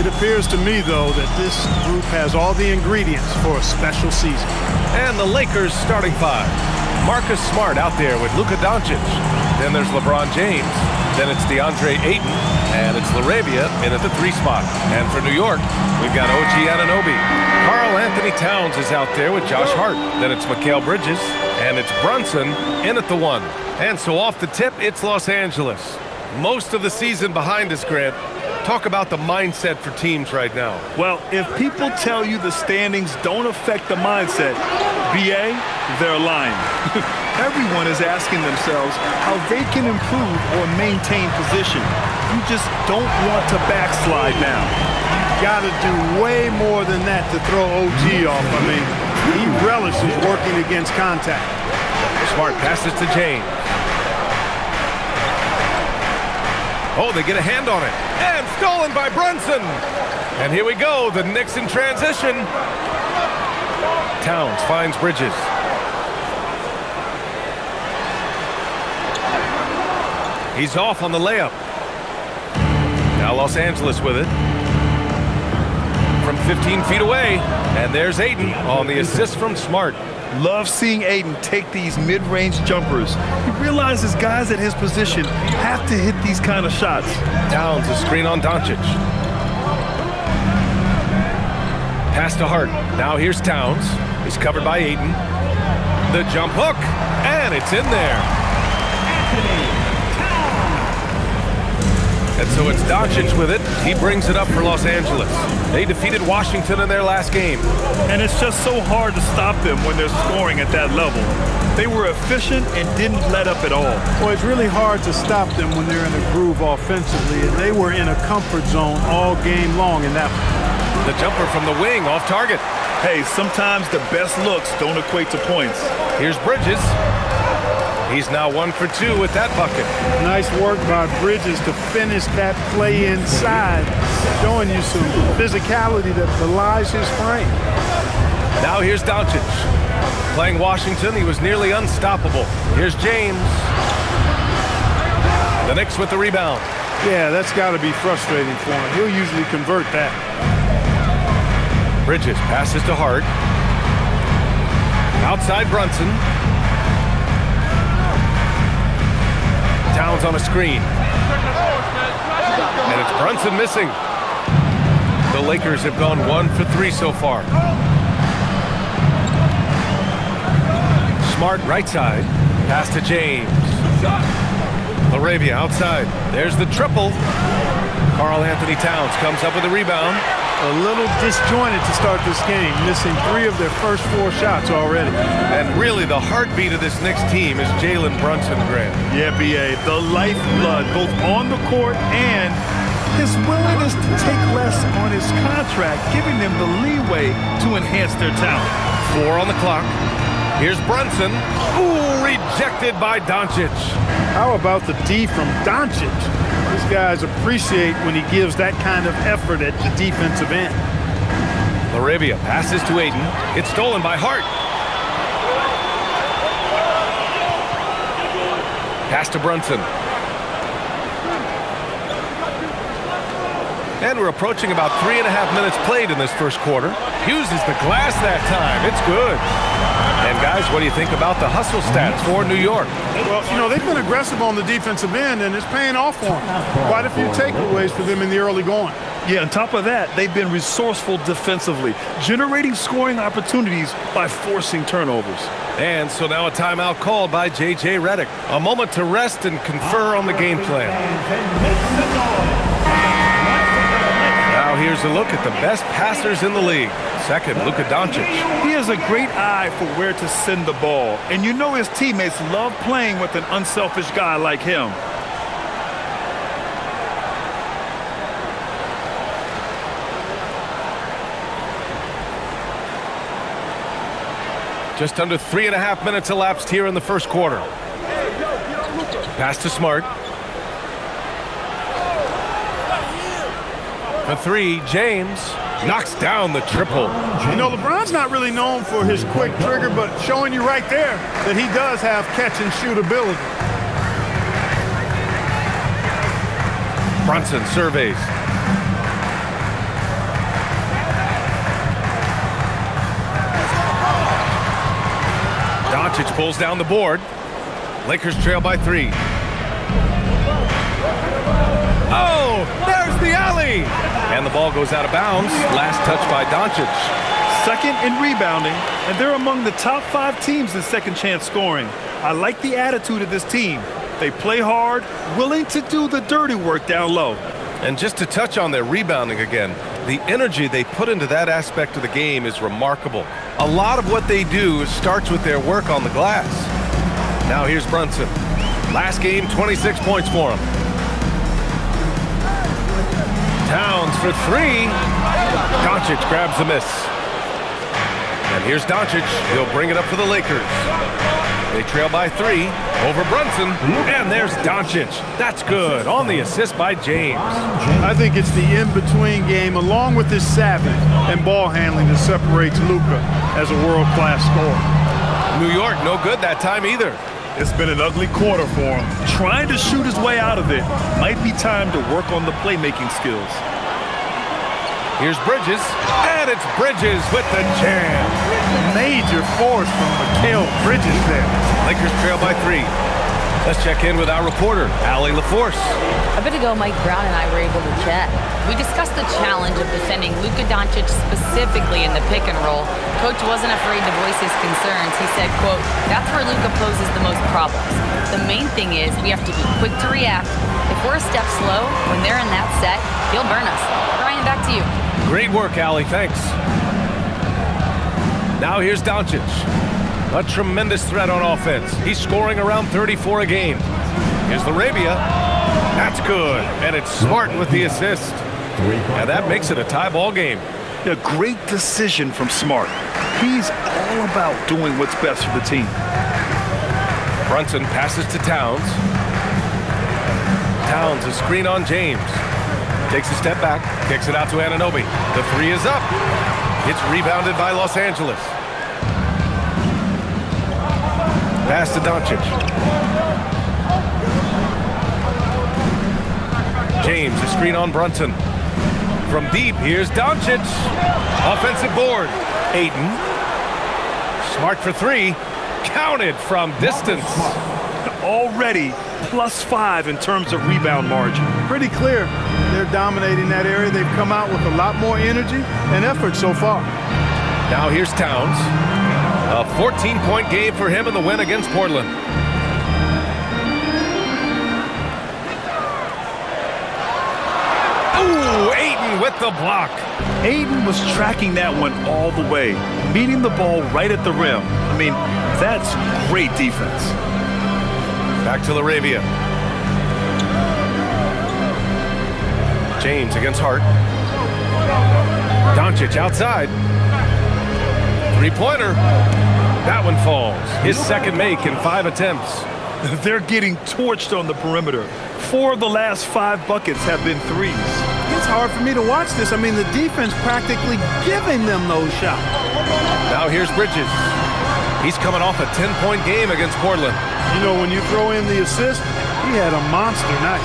It appears to me, though, that this group has all the ingredients for a special season. And the Lakers starting five. Marcus Smart out there with Luka Doncic. Then there's LeBron James. Then it's DeAndre Ayton. And it's LaRavia in at the 3 spot. And for New York, we've got OG Anunoby. Karl Anthony Towns is out there with Josh Hart. Then it's Mikal Bridges. And it's Brunson in at the 1. And so off the tip, it's Los Angeles. Most of the season behind us, Grant. Talk about the mindset for teams right now. Well, if people tell you the standings don't affect the mindset, BA, they're lying. Everyone is asking themselves how they can improve or maintain position. You just don't want to backslide now. You got to do way more than that to throw OG off. I mean, he relishes working against contact. Smart passes to James. Oh, they get a hand on it. And stolen by Brunson. And here we go, the Knicks in transition. Towns finds Bridges. He's off on the layup. Now Los Angeles with it. From 15 feet away. And there's Ayton on the assist from Smart. Love seeing Ayton take these mid-range jumpers. He realizes guys at his position have to hit these kind of shots. Towns a screen on Doncic. Pass to Hart. Now here's Towns. He's covered by Ayton. The jump hook. And it's in there. And so it's Doncic with it. He brings it up for Los Angeles. They defeated Washington in their last game. And it's just so hard to stop them when they're scoring at that level. They were efficient and didn't let up at all. Well, it's really hard to stop them when they're in a groove offensively, and they were in a comfort zone all game long in that one. The jumper from the wing off target. Hey, sometimes the best looks don't equate to points. Here's Bridges. He's now 1 for 2 with that bucket. Nice work by Bridges to finish that play inside, showing you some physicality that belies his frame. Now here's Doncic. Playing Washington, he was nearly unstoppable. Here's James. The Knicks with the rebound. Yeah, that's got to be frustrating for him. He'll usually convert that. Bridges passes to Hart. Outside Brunson. Towns on a screen. And it's Brunson missing. The Lakers have gone 1 for 3 so far. Smart right side. Pass to James. LaRavia outside. There's the triple. Karl Anthony Towns comes up with a rebound. A little disjointed to start this game, missing 3 of their first 4 shots already. And really the heartbeat of this Knicks team is Jalen Brunson, Grant. Yeah, BA, the lifeblood, both on the court and his willingness to take less on his contract, giving them the leeway to enhance their talent. 4 on the clock. Here's Brunson. Ooh, rejected by Doncic. How about the D from Doncic? These guys appreciate when he gives that kind of effort at the defensive end. LaRavia passes to Ayton. It's stolen by Hart. Pass to Brunson. And we're approaching about 3.5 minutes played in this first quarter. Uses the glass that time. It's good. And guys, what do you think about the hustle stats for New York? Well, you know, they've been aggressive on the defensive end, and it's paying off for them. Quite a few takeaways for them in the early going. Yeah, on top of that, they've been resourceful defensively, generating scoring opportunities by forcing turnovers. And so now a timeout called by J.J. Redick. A moment to rest and confer on the game plan. Now here's a look at the best passers in the league. Second, Luka Doncic. He has a great eye for where to send the ball. And you know his teammates love playing with an unselfish guy like him. Just under 3.5 minutes elapsed here in the first quarter. Pass to Smart. For 3, James knocks down the triple. You know, LeBron's not really known for his quick trigger, but showing you right there that he does have catch-and-shoot ability. Brunson surveys. Doncic pulls down the board. Lakers trail by 3. Oh, there's the alley! And the ball goes out of bounds. Last touch by Doncic. Second in rebounding, and they're among the top 5 teams in second chance scoring. I like the attitude of this team. They play hard, willing to do the dirty work down low. And just to touch on their rebounding again, the energy they put into that aspect of the game is remarkable. A lot of what they do starts with their work on the glass. Now here's Brunson. Last game, 26 points for him. Towns for 3. Doncic grabs a miss. And here's Doncic. He'll bring it up for the Lakers. They trail by 3 over Brunson. And there's Doncic. That's good on the assist by James. I think it's the in-between game along with his savvy and ball handling that separates Luka as a world-class scorer. New York, no good that time either. It's been an ugly quarter for him. Trying to shoot his way out of it. Might be time to work on the playmaking skills. Here's Bridges, and it's Bridges with the jam. Major force from Mikal Bridges there. Lakers trail by 3. Let's check in with our reporter, Allie LaForce. A bit ago, Mike Brown and I were able to chat. We discussed the challenge of defending Luka Doncic specifically in the pick and roll. Coach wasn't afraid to voice his concerns. He said, quote, "That's where Luka poses the most problems. The main thing is we have to be quick to react. If we're a step slow, when they're in that set, he'll burn us." Ryan, back to you. Great work, Allie. Thanks. Now here's Doncic. A tremendous threat on offense. He's scoring around 34 a game. Here's Laravia. That's good. And it's Smart with the assist. And that makes it a tie ball game. A great decision from Smart. He's all about doing what's best for the team. Brunson passes to Towns. Towns, a screen on James. Takes a step back, kicks it out to Anunoby. The 3 is up. It's rebounded by Los Angeles. Pass to Doncic. James, a screen on Brunson. From deep, here's Doncic. Offensive board. Ayton. Smart for 3. Counted from distance. Already +5 in terms of rebound margin. Pretty clear. They're dominating that area. They've come out with a lot more energy and effort so far. Now here's Towns. A 14-point game for him in the win against Portland. Ooh, Ayton with the block. Ayton was tracking that one all the way, meeting the ball right at the rim. I mean, that's great defense. Back to Laravia. James against Hart. Doncic outside. Three-pointer. That one falls. His second make in 5 attempts. They're getting torched on the perimeter. 4 of the last 5 buckets have been threes. It's hard for me to watch this. I mean, the defense practically giving them those shots. Now here's Bridges. He's coming off a 10-point game against Portland. You know, when you throw in the assist, he had a monster night.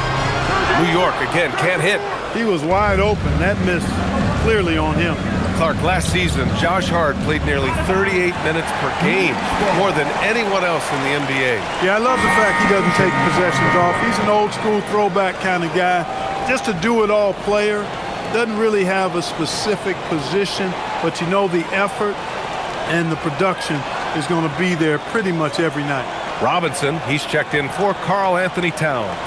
New York, again, can't hit. He was wide open. That miss clearly on him. Clark, last season, Josh Hart played nearly 38 minutes per game, more than anyone else in the NBA. Yeah, I love the fact he doesn't take possessions off. He's an old-school throwback kind of guy. Just a do-it-all player. Doesn't really have a specific position, but you know the effort and the production is going to be there pretty much every night. Robinson, he's checked in for Karl Anthony Towns.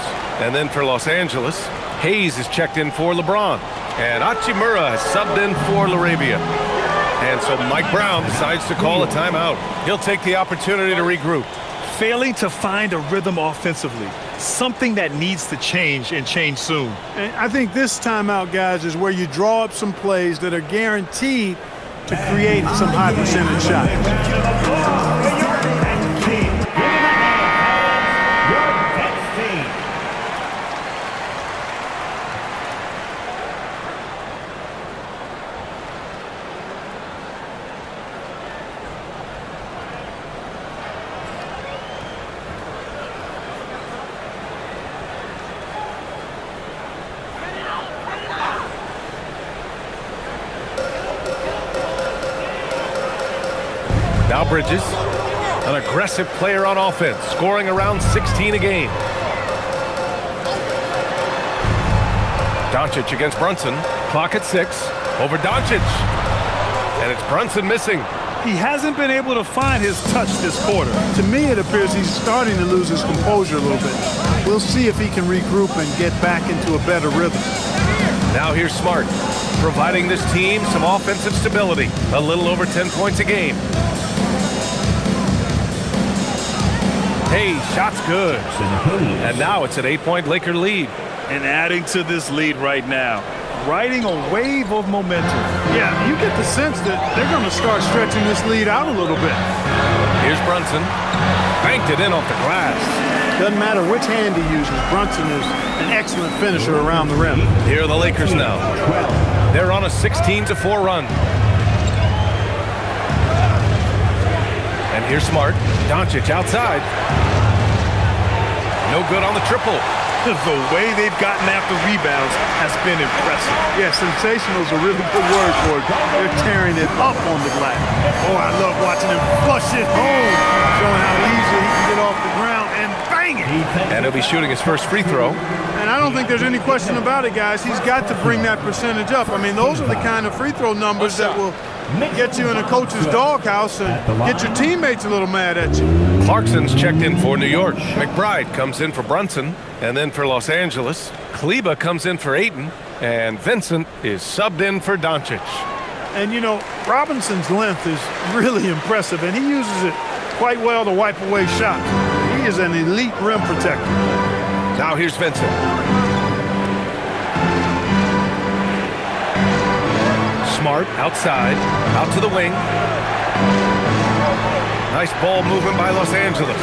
And then for Los Angeles, Hayes is checked in for LeBron. And Hachimura has subbed in for Laravia. And so Mike Brown decides to call a timeout. He'll take the opportunity to regroup. Failing to find a rhythm offensively. Something that needs to change and change soon. And I think this timeout, guys, is where you draw up some plays that are guaranteed to create some high percentage shots. Now Bridges, An aggressive player on offense, scoring around 16 a game. Doncic against Brunson. Clock at 6. Over Doncic. And it's Brunson missing. He hasn't been able to find his touch this quarter. To me, it appears he's starting to lose his composure a little bit. We'll see if he can regroup and get back into a better rhythm. Now here's Smart, providing this team some offensive stability. A little over 10 points a game. Hey, shot's good. And now it's an 8-point Laker lead. And adding to this lead right now, riding a wave of momentum. Yeah, you get the sense that they're going to start stretching this lead out a little bit. Here's Brunson. Banked it in off the glass. Doesn't matter which hand he uses, Brunson is an excellent finisher around the rim. Here are the Lakers now. They're on a 16-4 run. And here's Smart. Doncic outside. No good on the triple. The way they've gotten after rebounds has been impressive. Yeah, sensational is a really good word for it. They're tearing it up on the glass. Oh, I love watching him flush it home, showing how easy he can get off the ground and bang it. And he'll be shooting his first free throw. And I don't think there's any question about it, guys. He's got to bring that percentage up. I mean, those are the kind of free throw numbers that will get you in a coach's doghouse and get your teammates a little mad at you. Clarkson's checked in for New York. McBride comes in for Brunson. And then for Los Angeles, Kleba comes in for Ayton. And Vincent is subbed in for Doncic. And, you know, Robinson's length is really impressive, and he uses it quite well to wipe away shots. He is an elite rim protector. Now here's Vincent. Smart outside, out to the wing. Nice ball movement by Los Angeles.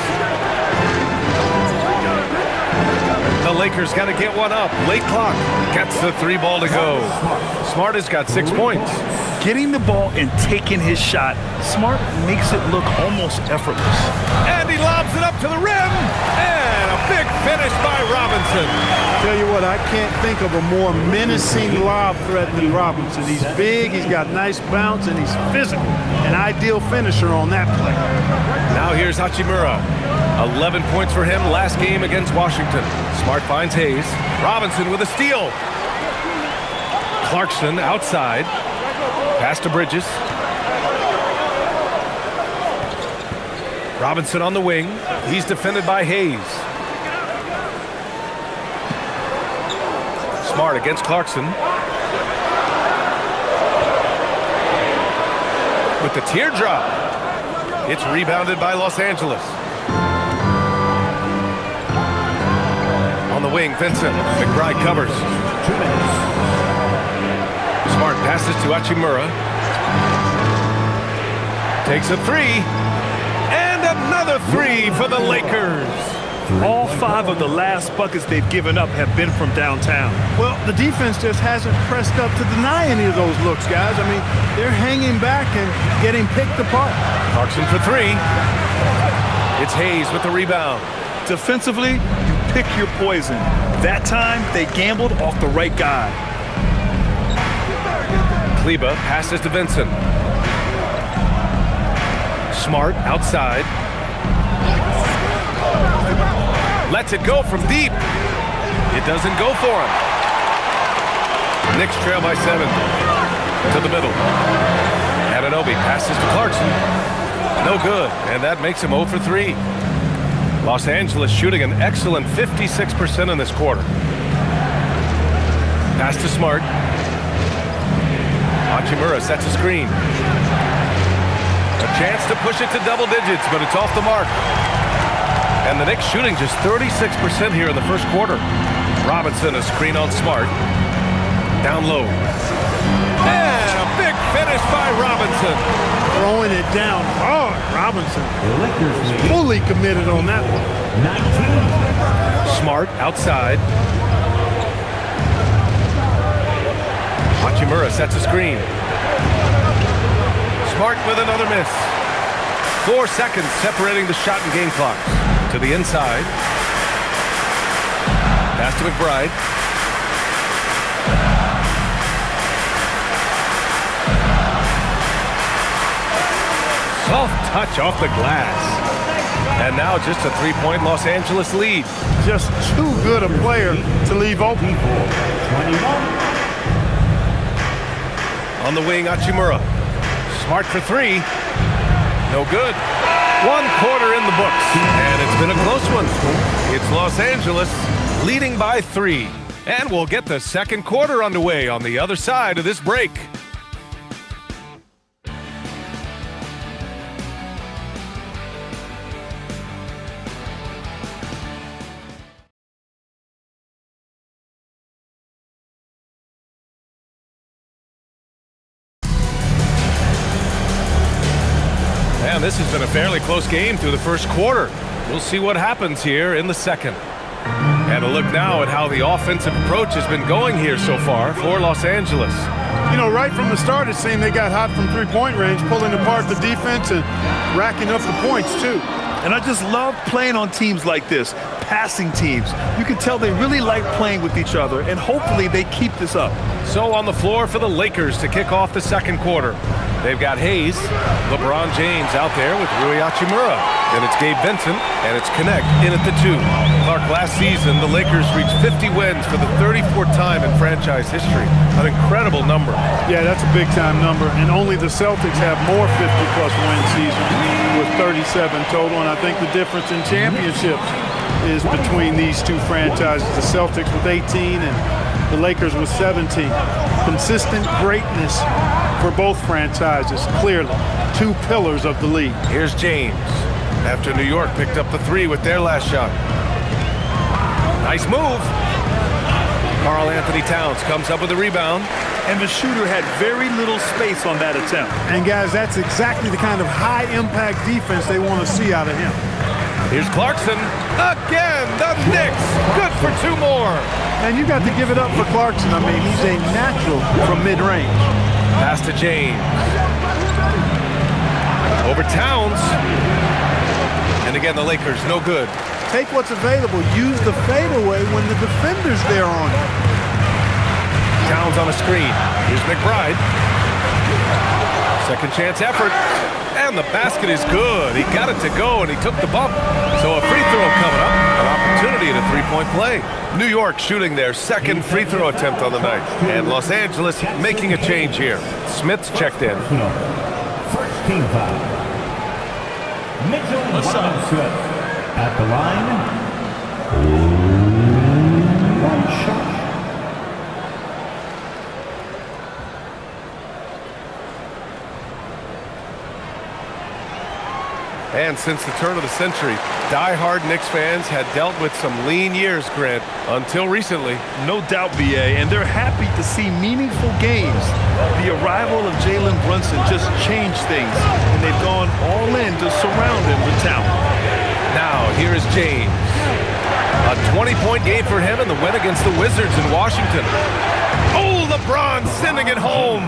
The Lakers got to get one up. Late clock. Gets the 3 ball to go. Smart has got 6 points. Getting the ball and taking his shot, Smart makes it look almost effortless. And he lobs it up to the rim. And a big finish by Robinson. Tell you what, I can't think of a more menacing lob threat than Robinson. He's big, he's got nice bounce, and he's physical. An ideal finisher on that play. Now here's Hachimura. 11 points for him last game against Washington. Smart finds Hayes. Robinson with a steal. Clarkson outside. Pass to Bridges. Robinson on the wing. He's defended by Hayes. Smart against Clarkson. With the teardrop. It's rebounded by Los Angeles. On the wing, Vincent. McBride covers. Smart passes to Hachimura. Takes a 3. And another 3 for the Lakers. All 5 of the last buckets they've given up have been from downtown. Well, the defense just hasn't pressed up to deny any of those looks, guys. I mean, they're hanging back and getting picked apart. Clarkson for 3. It's Hayes with the rebound. Defensively, you pick your poison. That time, they gambled off the right guy. Kleba passes to Vincent. Smart outside. Lets it go from deep. It doesn't go for him. Knicks trail by 7. To the middle. Anunoby passes to Clarkson. No good, and that makes him 0 for 3. Los Angeles shooting an excellent 56% in this quarter. Pass to Smart. Hachimura sets a screen. A chance to push it to double digits, but it's off the mark. And the Knicks shooting just 36% here in the first quarter. Robinson, a screen on Smart. Down low. And a big finish by Robinson. Throwing it down hard. Robinson is fully committed on that one. Smart outside. Hachimura sets a screen. Smart with another miss. 4 seconds separating the shot and game clock. To the inside. Pass to McBride. Soft touch off the glass. And now just a three-point Los Angeles lead. Just too good a player to leave open. On the wing, Hachimura. Smart for three. No good. 1 quarter in the books, and it's been a close one. It's Los Angeles leading by 3. And we'll get the second quarter underway on the other side of this break. And this has been a fairly close game through the first quarter. We'll see what happens here in the second. And a look now at how the offensive approach has been going here so far for Los Angeles. You know, right from the start, it seemed they got hot from three-point range, pulling apart the defense and racking up the points, too. And I just love playing on teams like this, passing teams. You can tell they really like playing with each other, and hopefully they keep this up. So on the floor for the Lakers to kick off the second quarter. They've got Hayes, LeBron James out there with Rui Hachimura. Then it's Gabe Vincent, and it's Connect in at the 2. Clark, last season, the Lakers reached 50 wins for the 34th time in franchise history. An incredible number. Yeah, that's a big-time number, and only the Celtics have more 50-plus win seasons with 37 total, and I think the difference in championships is between these two franchises, the Celtics with 18 and the Lakers with 17. Consistent greatness for both franchises, clearly. 2 pillars of the league. Here's James after New York picked up the 3 with their last shot. Nice move. Karl Anthony Towns comes up with a rebound. And the shooter had very little space on that attempt. And guys, that's exactly the kind of high-impact defense they want to see out of him. Here's Clarkson. Again, the Knicks. Good for 2 more. And you got to give it up for Clarkson. I mean, he's a natural from mid-range. Pass to James. Over Towns. And again, the Lakers, no good. Take what's available. Use the fadeaway when the defender's there on you. Towns on a screen. Here's McBride. Second chance effort. And the basket is good. He got it to go, and he took the bump. So a free throw coming up. An opportunity at a three-point play. New York shooting their second free throw attempt on the night. And Los Angeles making a change here. Smith's checked in. First team foul. Mitchell Robinson at the line. One shot. And since the turn of the century, die-hard Knicks fans had dealt with some lean years, Grant, until recently. No doubt, BA, and they're happy to see meaningful games. The arrival of Jalen Brunson just changed things, and they've gone all in to surround him with talent. Now, here is James. A 20-point game for him in the win against the Wizards in Washington. Oh, LeBron sending it home.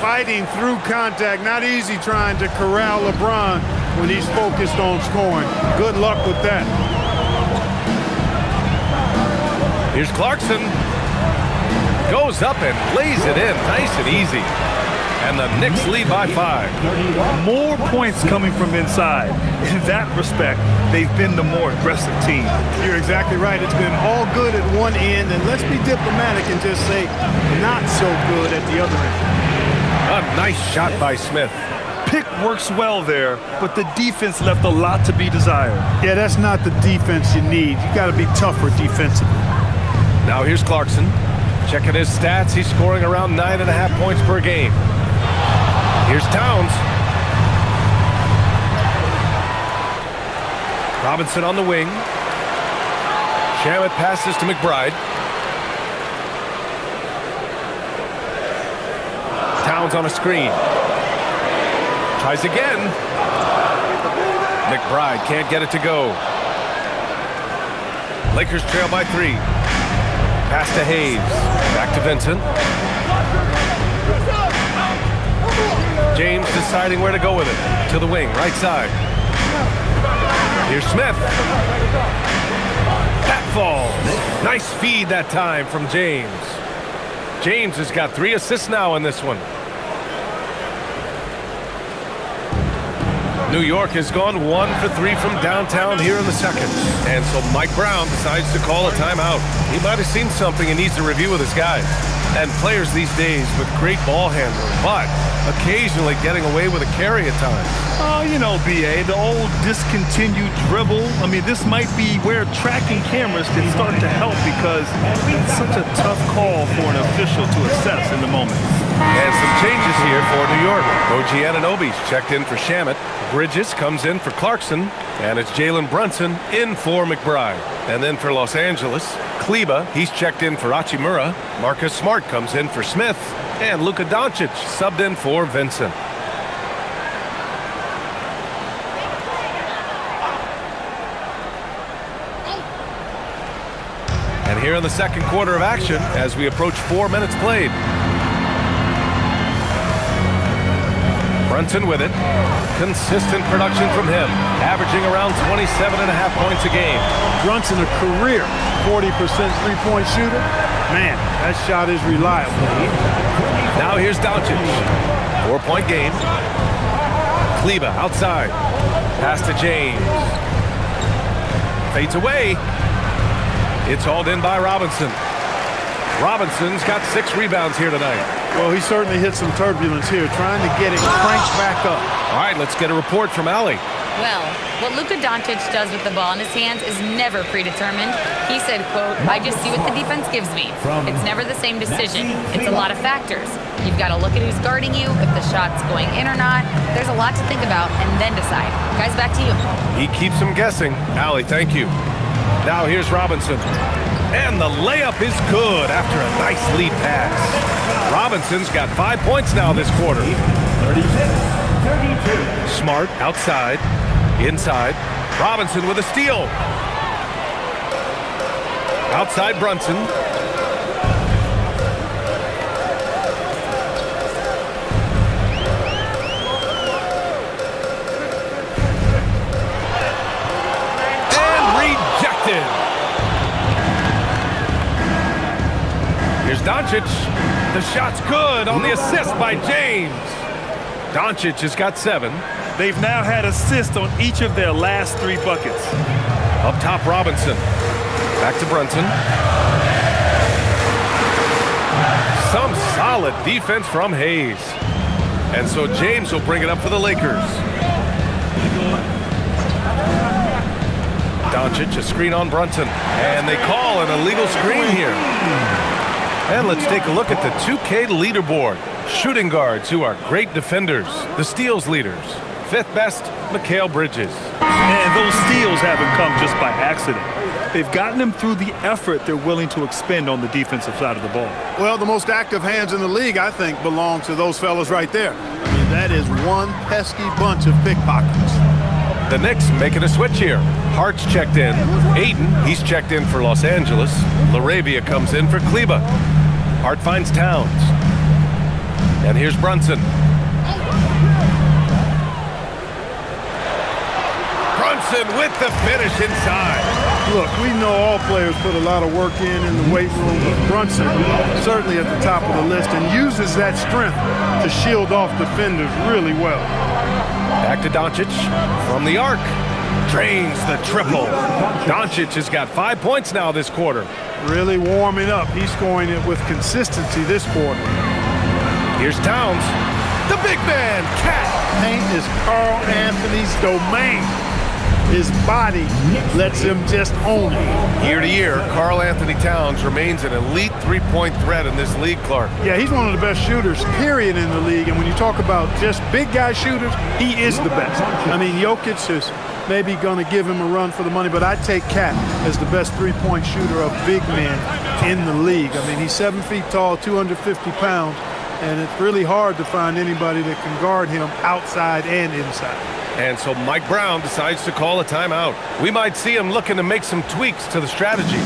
Fighting through contact. Not easy trying to corral LeBron when he's focused on scoring. Good luck with that. Here's Clarkson. Goes up and lays it in nice and easy. And the Knicks lead by 5. More points coming from inside. In that respect, they've been the more aggressive team. You're exactly right. It's been all good at one end, and let's be diplomatic and just say not so good at the other end. A nice shot by Smith. Pick works well there, but the defense left a lot to be desired. Yeah, that's not the defense you need. You got to be tougher defensively. Now here's Clarkson. Checking his stats, he's scoring around 9.5 points per game. Here's Towns. Robinson on the wing. Shamet passes to McBride. Towns on a screen. Tries again. McBride can't get it to go. Lakers trail by 3. Pass to Hayes. Back to Vincent. James deciding where to go with it. To the wing, right side. Here's Smith. That falls. Nice feed that time from James. James has got 3 assists now in this one. New York has gone 1 for 3 from downtown here in the second. And so Mike Brown decides to call a timeout. He might have seen something he needs to review with his guys. And players these days with great ball handling, but occasionally getting away with a carry at times. Oh, you know, B.A., the old discontinued dribble. I mean, this might be where tracking cameras can start to help because it's such a tough call for an official to assess in the moment. And some changes here for New York. OG Anunoby's checked in for Shamet. Bridges comes in for Clarkson. And it's Jalen Brunson in for McBride. And then for Los Angeles, Kleba, he's checked in for Hachimura. Marcus Smart comes in for Smith. And Luka Doncic subbed in for Vincent. And here in the second quarter of action, as we approach 4 minutes played. Brunson with it. Consistent production from him, averaging around 27.5 points a game. Brunson, a career 40% three-point shooter. Man, that shot is reliable. Now here's Doncic. 4-point game. Kleba outside. Pass to James. Fades away. It's hauled in by Robinson. Robinson's got 6 rebounds here tonight. Well, he certainly hit some turbulence here, trying to get it cranked back up. All right, let's get a report from Allie. Well, what Luka Doncic does with the ball in his hands is never predetermined. He said, quote, I just see what the defense gives me. It's never the same decision. It's a lot of factors. You've got to look at who's guarding you, if the shot's going in or not. There's a lot to think about and then decide. Guys, back to you. He keeps them guessing. Allie, thank you. Now here's Robinson. And the layup is good after a nice lead pass. Robinson's got 5 points now this quarter. 36-32. Smart outside, inside. Robinson with a steal. Outside Brunson. And rejected. Here's Doncic. The shot's good on the assist by James. Doncic has got 7. They've now had assists on each of their last 3 buckets. Up top, Robinson. Back to Brunson. Some solid defense from Hayes. And so James will bring it up for the Lakers. Doncic, a screen on Brunson. And they call an illegal screen here. And let's take a look at the 2K leaderboard. Shooting guards who are great defenders. The steals leaders. 5th best, Mikal Bridges. And those steals haven't come just by accident. They've gotten them through the effort they're willing to expend on the defensive side of the ball. Well, the most active hands in the league, I think, belong to those fellas right there. I mean, that is one pesky bunch of pickpockets. The Knicks making a switch here. Hart's checked in. Ayton, he's checked in for Los Angeles. LaRavia comes in for Kleba. Hart finds Towns. And here's Brunson. Brunson with the finish inside. Look, we know all players put a lot of work in the weight room, but Brunson certainly at the top of the list and uses that strength to shield off defenders really well. Back to Doncic from the arc. Drains the triple. Doncic has got 5 points now this quarter. Really warming up. He's scoring it with consistency this quarter. Here's Towns. The big man, Cat. Paint is Carl Anthony's domain. His body lets him just own it. Year to year, Karl Anthony Towns remains an elite three-point threat in this league, Clark. Yeah, he's one of the best shooters, period, in the league. And when you talk about just big guy shooters, he is the best. I mean, Jokic is maybe going to give him a run for the money, but I'd take Cat as the best three-point shooter of big men in the league. I mean, he's 7 feet tall, 250 pounds, and it's really hard to find anybody that can guard him outside and inside. And so Mike Brown decides to call a timeout. We might see him looking to make some tweaks to the strategy.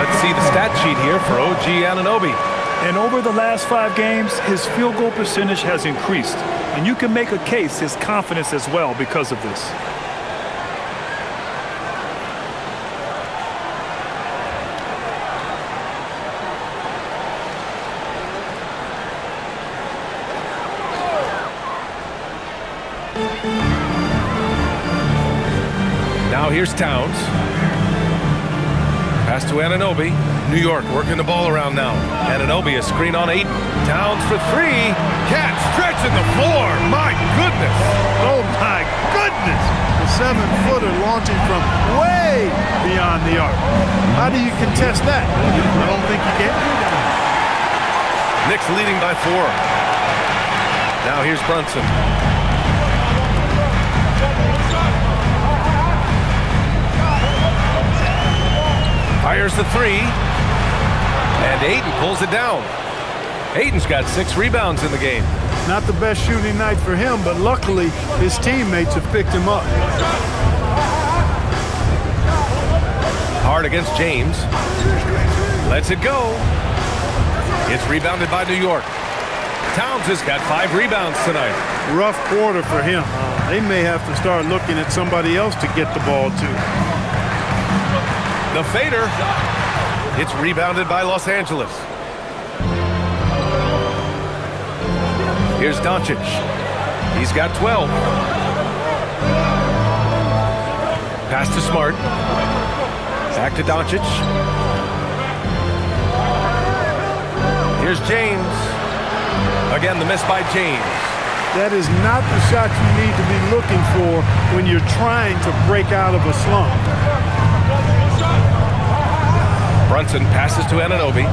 Let's see the stat sheet here for OG Anunoby. And over the last 5 games, his field goal percentage has increased. And you can make a case his confidence as well because of this. here's Towns. Pass to Anunoby. New York working the ball around now. Anunoby, a screen on Ayton. Towns for three. Cat stretching the floor. My goodness. Oh, my goodness. The 7-footer launching from way beyond the arc. How do you contest that? I don't think you can. Knicks leading by 4. Now here's Brunson. Fires the three. And Ayton pulls it down. Ayton's got 6 rebounds in the game. Not the best shooting night for him, but luckily his teammates have picked him up. Hard against James. Lets it go. It's rebounded by New York. Towns has got 5 rebounds tonight. Rough quarter for him. They may have to start looking at somebody else to get the ball to. The fader. It's rebounded by Los Angeles. Here's Doncic. He's got 12. Pass to Smart. Back to Doncic. Here's James. Again, the miss by James. That is not the shot you need to be looking for when you're trying to break out of a slump. Brunson passes to Anunoby.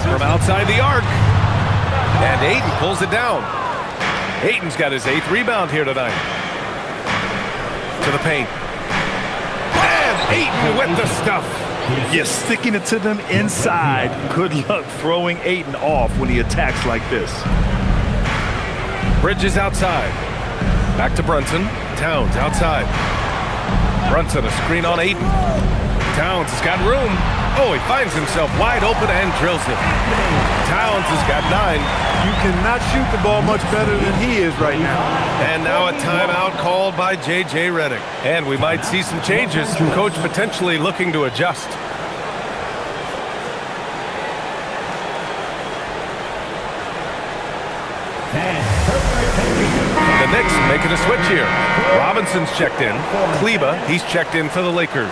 From outside the arc. And Ayton pulls it down. Ayton's got his 8th rebound here tonight. To the paint. And Ayton with the stuff. You're sticking it to them inside. Good luck throwing Ayton off when he attacks like this. Bridges outside. Back to Brunson. Towns outside. Brunson, a screen on Ayton. Towns has got room. Oh, he finds himself wide open and drills it. Towns has got 9. You cannot shoot the ball much better than he is right now. And now a timeout called by J.J. Redick. And we might see some changes. Coach potentially looking to adjust. The Knicks making a switch here. Robinson's checked in. Kleba, he's checked in for the Lakers.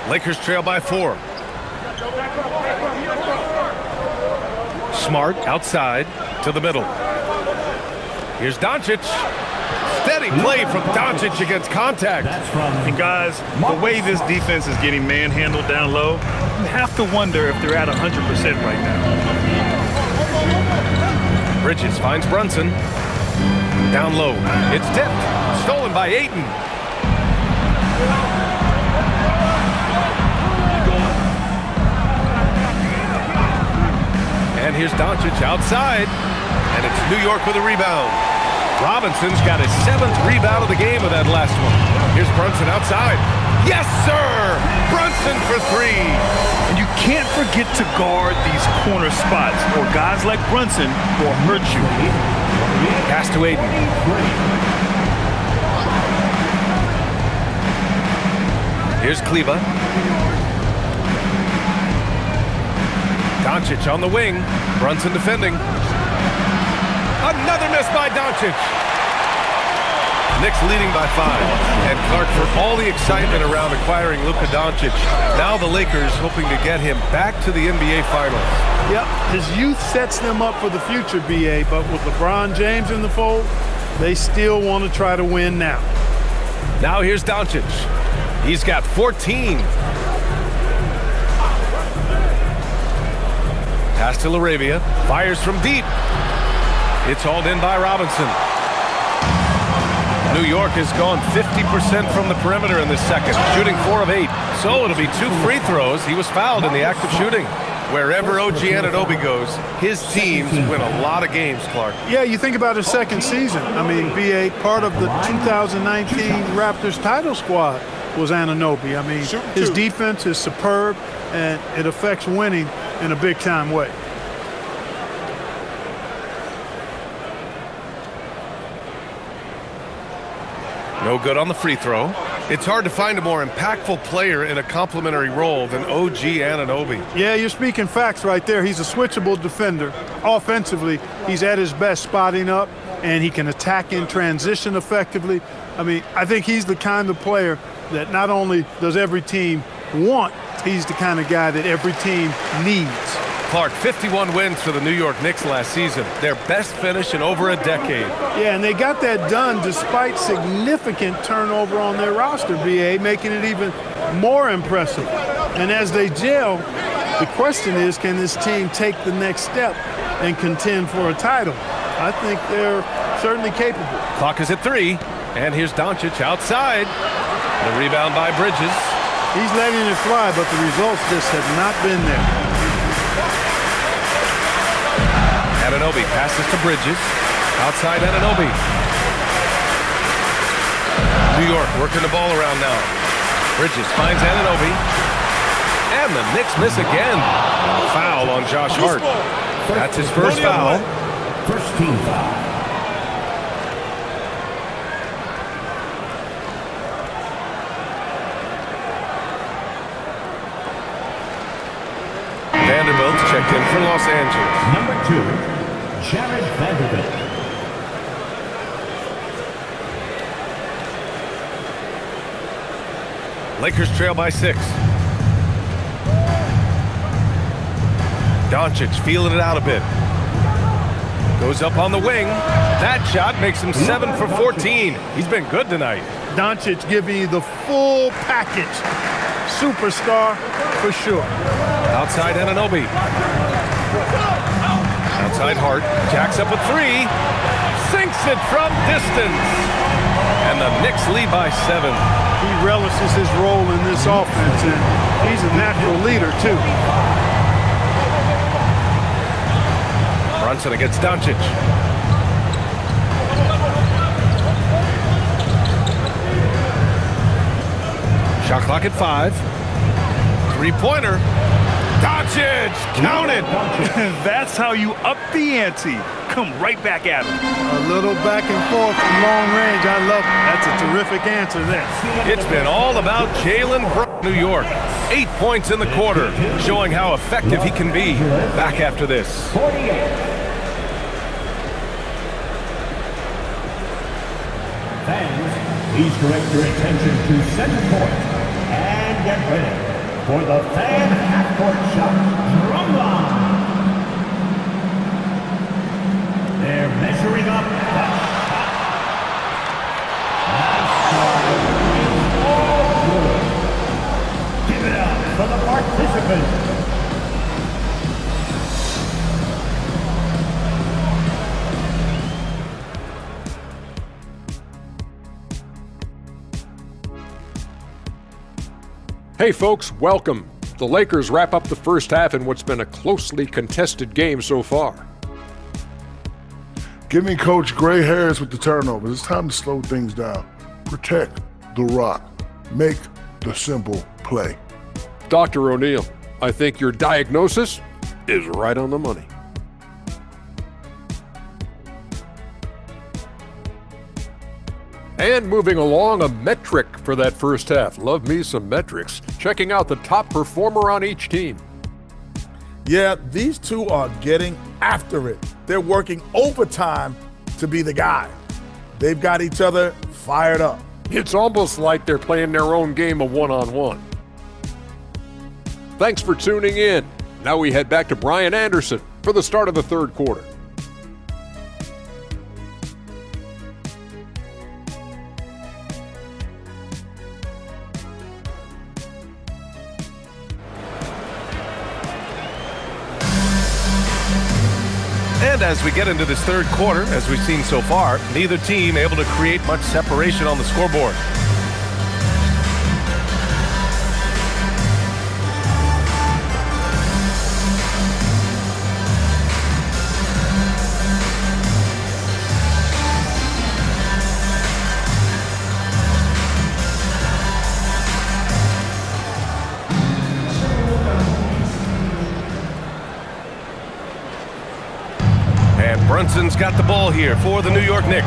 Lakers trail by 4. Smart outside to the middle. Here's Doncic. Steady play from Doncic against contact. And guys, the way this defense is getting manhandled down low, you have to wonder if they're at 100% right now. Bridges finds Brunson. Down low. It's tipped. Stolen by Ayton. And here's Doncic outside. And it's New York with a rebound. Robinson's got his 7th rebound of the game with that last one. Here's Brunson outside. Yes, sir! Brunson for 3. And you can't forget to guard these corner spots, or guys like Brunson will hurt you. Pass to Ayton. Here's Kleba. Doncic on the wing. Brunson defending. Another miss by Doncic. Knicks leading by 5. And Clark, for all the excitement around acquiring Luka Doncic, now the Lakers hoping to get him back to the NBA Finals. Yep, his youth sets them up for the future, B.A., but with LeBron James in the fold, they still want to try to win now. Now here's Doncic. He's got 14. Pass to LaRavia. Fires from deep. It's hauled in by Robinson. New York has gone 50% from the perimeter in this second, shooting 4 of 8. So it'll be 2 free throws. He was fouled in the act of shooting. Wherever OG Anunoby goes, his teams win a lot of games, Clark. Yeah, you think about his second season. I mean, B.A., part of the 2019 Raptors title squad was Anunoby. I mean, his defense is superb, and it affects winning in a big-time way. No good on the free throw. It's hard to find a more impactful player in a complementary role than OG Anunoby. Yeah, you're speaking facts right there. He's a switchable defender. Offensively, he's at his best spotting up, and he can attack in transition effectively. I mean, I think he's the kind of player that not only does every team want, he's the kind of guy that every team needs. Clark, 51 wins for the New York Knicks last season. Their best finish in over a decade. Yeah, and they got that done despite significant turnover on their roster, BA, making it even more impressive. And as they gel, the question is, can this team take the next step and contend for a title? I think they're certainly capable. Clock is at 3, and here's Doncic outside. The rebound by Bridges. He's letting it fly, but the results just have not been there. Anunoby passes to Bridges. Outside Anunoby. New York working the ball around now. Bridges finds Anunoby. And the Knicks miss again. Foul on Josh Hart. That's his first foul. First team foul. Vanderbilt's checked in for Los Angeles. Number 2, Jared Vanderbilt. Lakers trail by 6. Doncic feeling it out a bit. Goes up on the wing. That shot makes him 7 for 14. He's been good tonight. Doncic giving you the full package. Superstar for sure. Outside Anunoby. Outside Hart. Jacks up a 3. Sinks it from distance. And the Knicks lead by 7. He relishes his role in this offense, and he's a natural leader, too. Brunson against Doncic. Shot clock at 5. Three-pointer. Doncic! Count it! That's how you up the ante. Come right back at him. A little back and forth from long range. I love it. That's a terrific answer there. It's been all about Jalen Brown, New York. 8 points in the quarter, showing how effective he can be. Back after this. 48. Fans, please direct your attention to center court and get ready for the fan half-court shot drumline. They're measuring up the shot. That shot is all good. Give it up for the participants. Hey folks, welcome. The Lakers wrap up the first half in what's been a closely contested game so far. Giving Coach gray hairs with the turnovers. It's time to slow things down. Protect the rock. Make the simple play. Dr. O'Neal, I think your diagnosis is right on the money. And moving along, a metric for that first half. Love me some metrics. Checking out the top performer on each team. Yeah, these two are getting after it. They're working overtime to be the guy. They've got each other fired up. It's almost like they're playing their own game of one-on-one. Thanks for tuning in. Now we head back to Brian Anderson for the start of the third quarter. And as we get into this third quarter, as we've seen so far, neither team able to create much separation on the scoreboard. And Brunson's got the ball here for the New York Knicks.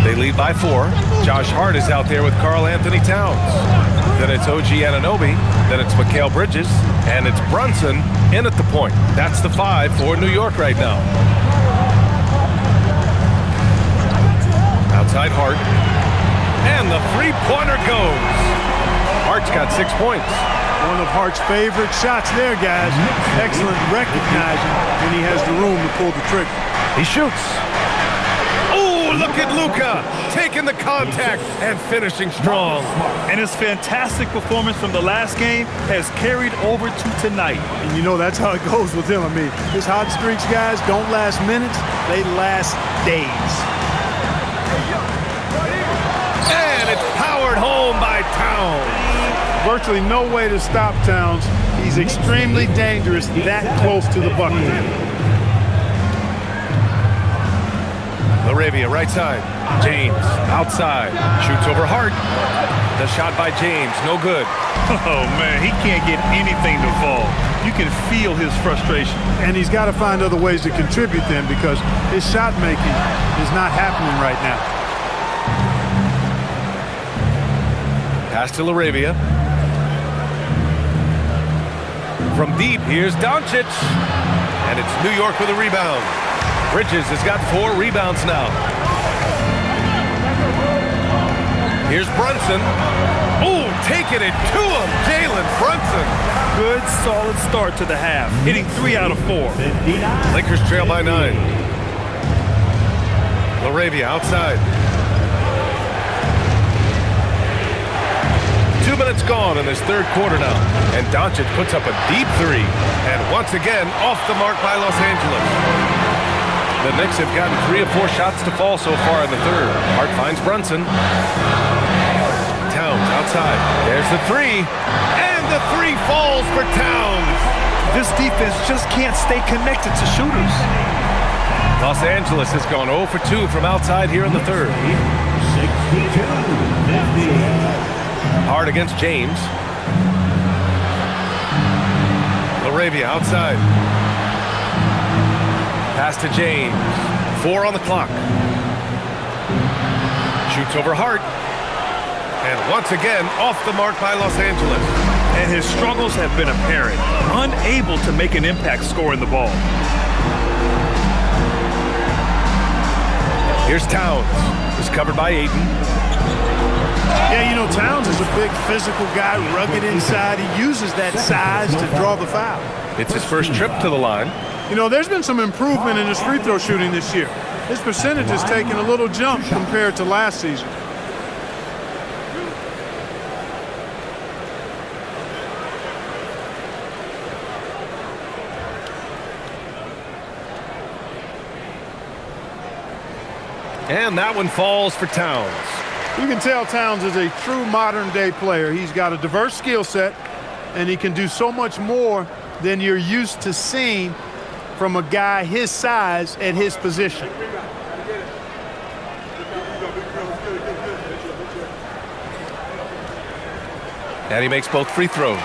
They lead by 4. Josh Hart is out there with Karl Anthony Towns. Then it's OG Anunoby. Then it's Mikal Bridges. And it's Brunson in at the point. That's the 5 for New York right now. Outside Hart. And the three-pointer goes. Hart's got 6 points. One of Hart's favorite shots there, guys. Excellent recognizing, and he has the room to pull the trigger. He shoots. Oh, look at Luka taking the contact and finishing strong. And his fantastic performance from the last game has carried over to tonight. And you know that's how it goes with him. I mean, his hot streaks, guys, don't last minutes. They last days. And it's powered home by Towns. Virtually no way to stop Towns. He's extremely dangerous that close to the bucket. LaRavia right side. James outside. Shoots over Hart. The shot by James, no good. Oh, man, he can't get anything to fall. You can feel his frustration. And he's got to find other ways to contribute then because his shot making is not happening right now. Pass to LaRavia. From deep, here's Doncic. And it's New York with a rebound. Bridges has got 4 rebounds now. Here's Brunson. Oh, taking it to him, Jalen Brunson. Good, solid start to the half, hitting 3 out of 4. Lakers trail by 9. LaRavia outside. 2 minutes gone in this third quarter now. And Doncic puts up a deep 3. And once again, off the mark by Los Angeles. The Knicks have gotten 3 of 4 shots to fall so far in the third. Hart finds Brunson. Towns outside. There's the 3. And the 3 falls for Towns. This defense just can't stay connected to shooters. Los Angeles has gone 0 for 2 from outside here in the third. 62-50. Hard against James. LaRavia outside. Pass to James. 4 on the clock. Shoots over Hart. And once again, off the mark by Los Angeles. And his struggles have been apparent. Unable to make an impact scoring the ball. Here's Towns. He's covered by Ayton. Yeah, you know, Towns is a big physical guy, rugged inside. He uses that size to draw the foul. It's his first trip to the line. You know, there's been some improvement in his free throw shooting this year. His percentage has taken a little jump compared to last season. And that one falls for Towns. You can tell Towns is a true modern-day player. He's got a diverse skill set, and he can do so much more than you're used to seeing from a guy his size at his position. And he makes both free throws.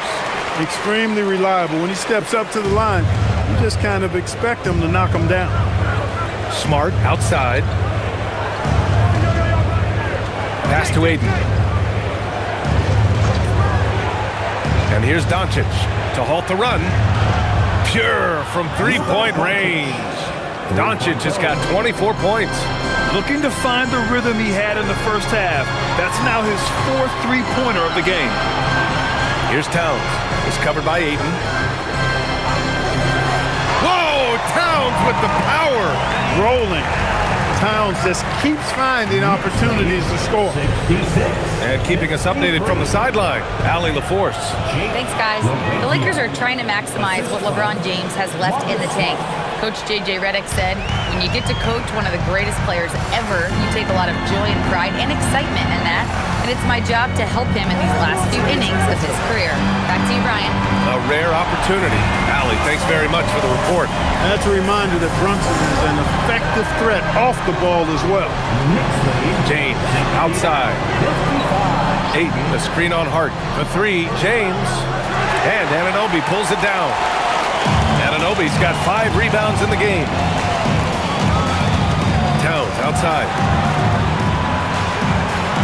Extremely reliable. When he steps up to the line, you just kind of expect him to knock him down. Smart outside. Pass to Ayton. And here's Doncic to halt the run. Pure from three-point range. Doncic has got 24 points. Looking to find the rhythm he had in the first half. That's now his 4th three-pointer of the game. Here's Towns. He's covered by Ayton. Whoa! Towns with the power. Rolling. Towns just keeps finding opportunities to score. And keeping us updated from the sideline, Allie LaForce. Thanks, guys. The Lakers are trying to maximize what LeBron James has left in the tank. Coach J.J. Redick said, when you get to coach one of the greatest players ever, you take a lot of joy and pride and excitement in that. And it's my job to help him in these last few innings of his career. Back to you, Brian. A rare opportunity. Allie, thanks very much for the report. That's a reminder that Brunson is an effective threat off the ball as well. James outside. Ayton, the screen on Hart. The 3, James. And Anunoby pulls it down. Anunoby's got 5 rebounds in the game. Towns outside.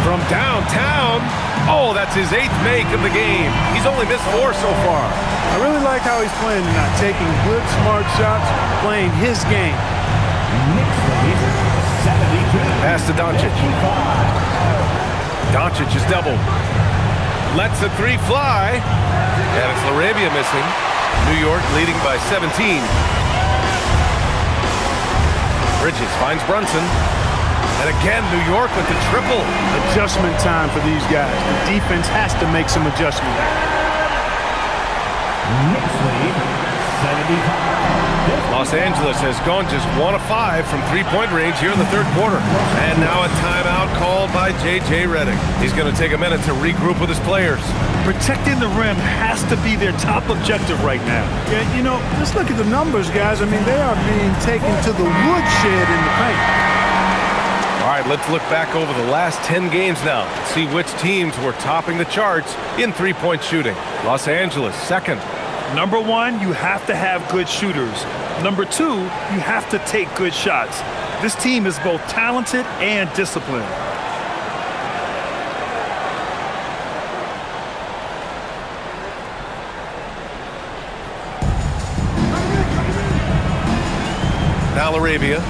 From downtown. Oh, that's his 8th make of the game. He's only missed 4 so far. I really like how he's playing tonight, taking good, smart shots, playing his game. Knicks lead 72. Pass to Doncic. Doncic is doubled. Lets the 3 fly. And it's LaRavia missing. New York leading by 17. Bridges finds Brunson. And again, New York with the triple. Adjustment time for these guys. The defense has to make some adjustment. Knicks lead 75. Los Angeles has gone just 1 of 5 from 3-point range here in the 3rd quarter. And now a timeout called by J.J. Redick. He's going to take a minute to regroup with his players. Protecting the rim has to be their top objective right now. Yeah, you know, let's look at the numbers, guys. I mean, they are being taken to the woodshed in the paint. All right, let's look back over the last 10 games now and see which teams were topping the charts in 3-point shooting. Los Angeles, 2nd. Number 1, you have to have good shooters. Number 2, you have to take good shots. This team is both talented and disciplined. Now LaRavia,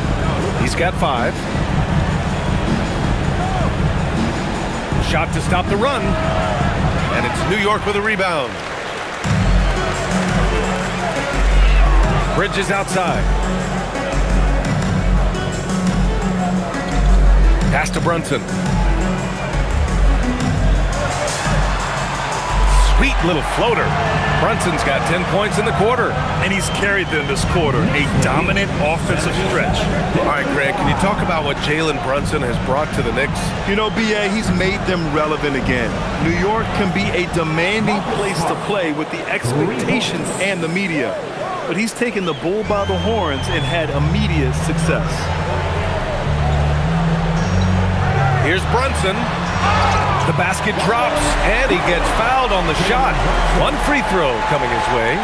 he's got 5. Shot to stop the run. And it's New York with a rebound. Bridges outside. Pass to Brunson. Sweet little floater. Brunson's got 10 points in the quarter. And he's carried them this quarter. A dominant offensive stretch. All right, Greg, can you talk about what Jalen Brunson has brought to the Knicks? You know, B.A., he's made them relevant again. New York can be a demanding place to play with the expectations and the media. But he's taken the bull by the horns and had immediate success. Here's Brunson. The basket drops, and he gets fouled on the shot. 1 free throw coming his way.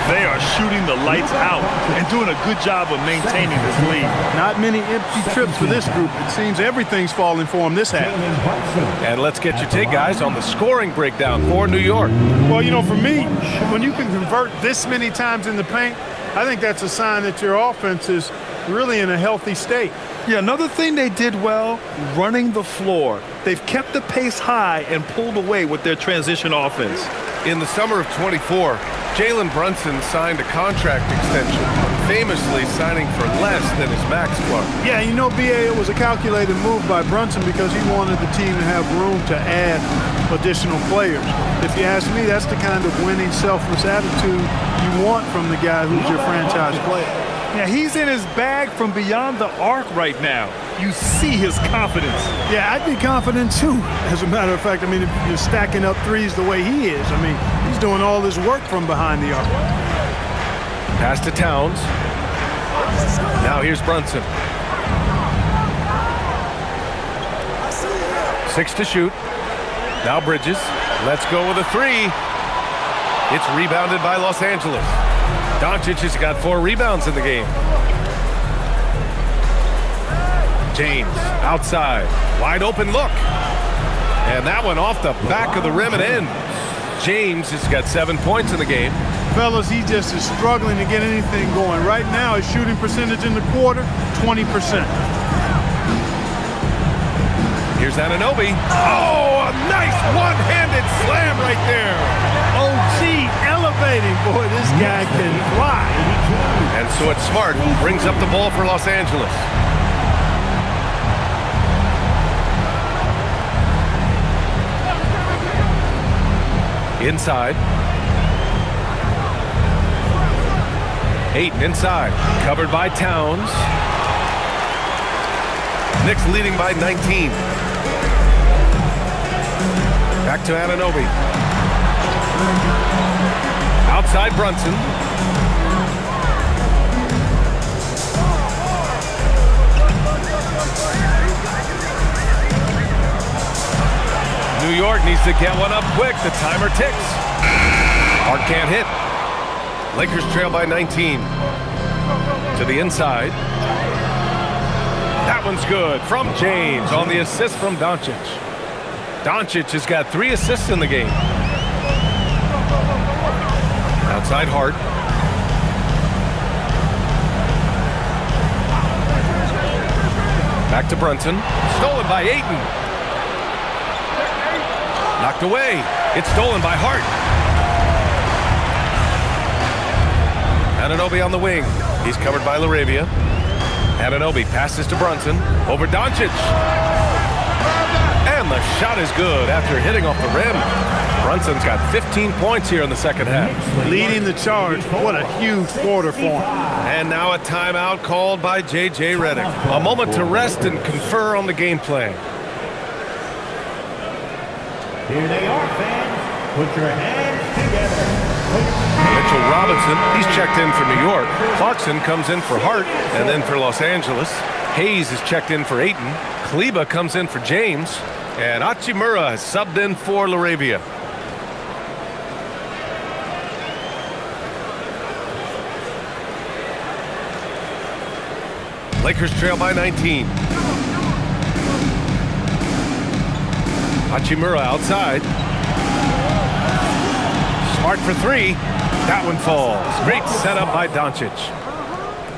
They are shooting the lights out and doing a good job of maintaining this lead. Not many empty trips for this group. It seems everything's falling for them this half. And let's get your take, guys, on the scoring breakdown for New York. Well, you know, for me, when you can convert this many times in the paint, I think that's a sign that your offense is really in a healthy state. Yeah, another thing they did well, running the floor. They've kept the pace high and pulled away with their transition offense. In the summer of 24, Jalen Brunson signed a contract extension, famously signing for less than his max club. Yeah, you know, B.A., it was a calculated move by Brunson because he wanted the team to have room to add additional players. If you ask me, that's the kind of winning, selfless attitude you want from the guy who's your franchise player. Yeah, he's in his bag from beyond the arc right now. You see his confidence. Yeah, I'd be confident too. As a matter of fact, I mean, if you're stacking up threes the way he is, I mean, he's doing all his work from behind the arc. Pass to Towns. Now here's Brunson. 6 to shoot. Now Bridges. Let's go with a 3. It's rebounded by Los Angeles. Doncic has got 4 rebounds in the game. James outside. Wide open look. And that one off the back of the rim and in. James has got 7 points in the game. Fellas, he just is struggling to get anything going. Right now, his shooting percentage in the quarter, 20%. Here's Anunoby. Oh, a nice one-handed slam right there. OG elevating. Boy, this guy can fly. And so it's Smart brings up the ball for Los Angeles. Inside. Ayton inside. Covered by Towns. Knicks leading by 19. Back to Anunoby. Outside Brunson. New York needs to get one up quick. The timer ticks. Hart can't hit. Lakers trail by 19. To the inside. That one's good from James on the assist from Doncic. Doncic has got 3 assists in the game. Outside Hart. Back to Brunson. Stolen by Ayton. Knocked away. It's stolen by Hart. Anunoby on the wing. He's covered by LaRavia. Anunoby passes to Brunson. Over Doncic. And the shot is good after hitting off the rim. Brunson's got 15 points here in the second half. Leading the charge. What a huge quarter for him. And now a timeout called by J.J. Redick. A moment to rest and confer on the game plan. Here they are, fans. Put your hands together. Mitchell Robinson, he's checked in for New York. Clarkson comes in for Hart and then for Los Angeles. Hayes is checked in for Ayton. Kleba comes in for James. And Hachimura has subbed in for LaRavia. Lakers trail by 19. Hachimura outside. Smart for 3. That one falls. Great setup by Doncic.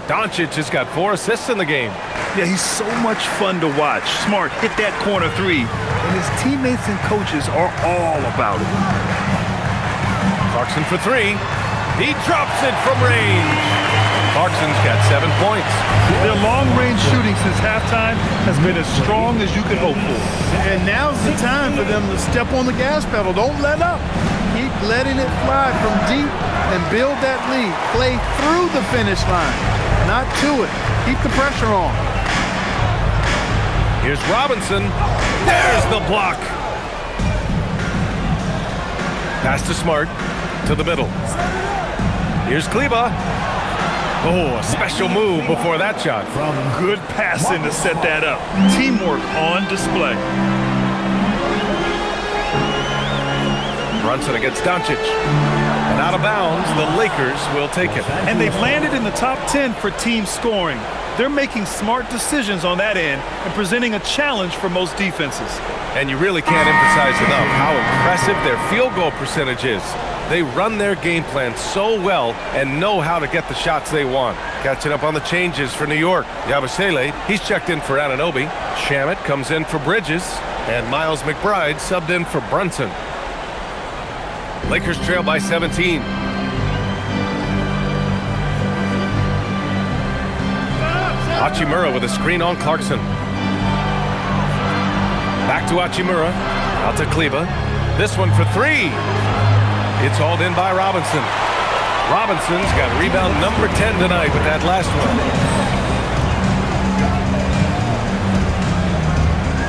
Doncic has got 4 assists in the game. Yeah, he's so much fun to watch. Smart hit that corner 3, and his teammates and coaches are all about it. Clarkson for 3. He drops it from range. Clarkson's got 7 points. Their long-range shooting since halftime has been as strong as you can hope for. And now's the time for them to step on the gas pedal. Don't let up. Keep letting it fly from deep and build that lead. Play through the finish line, not to it. Keep the pressure on. Here's Robinson. There's the block. Pass to Smart. To the middle. Here's Kleba. Oh, a special move before that shot. Good passing to set that up. Teamwork on display. Brunson against Doncic. And out of bounds, the Lakers will take it. And they've landed in the top 10 for team scoring. They're making smart decisions on that end and presenting a challenge for most defenses. And you really can't emphasize enough how impressive their field goal percentage is. They run their game plan so well and know how to get the shots they want. Catching up on the changes for New York. Yabusele, he's checked in for Anunoby. Shamet comes in for Bridges. And Miles McBride subbed in for Brunson. Lakers trail by 17. Hachimura with a screen on Clarkson. Back to Hachimura. Out to Kleba. This one for 3. It's hauled in by Robinson. Robinson's got rebound number 10 tonight with that last one.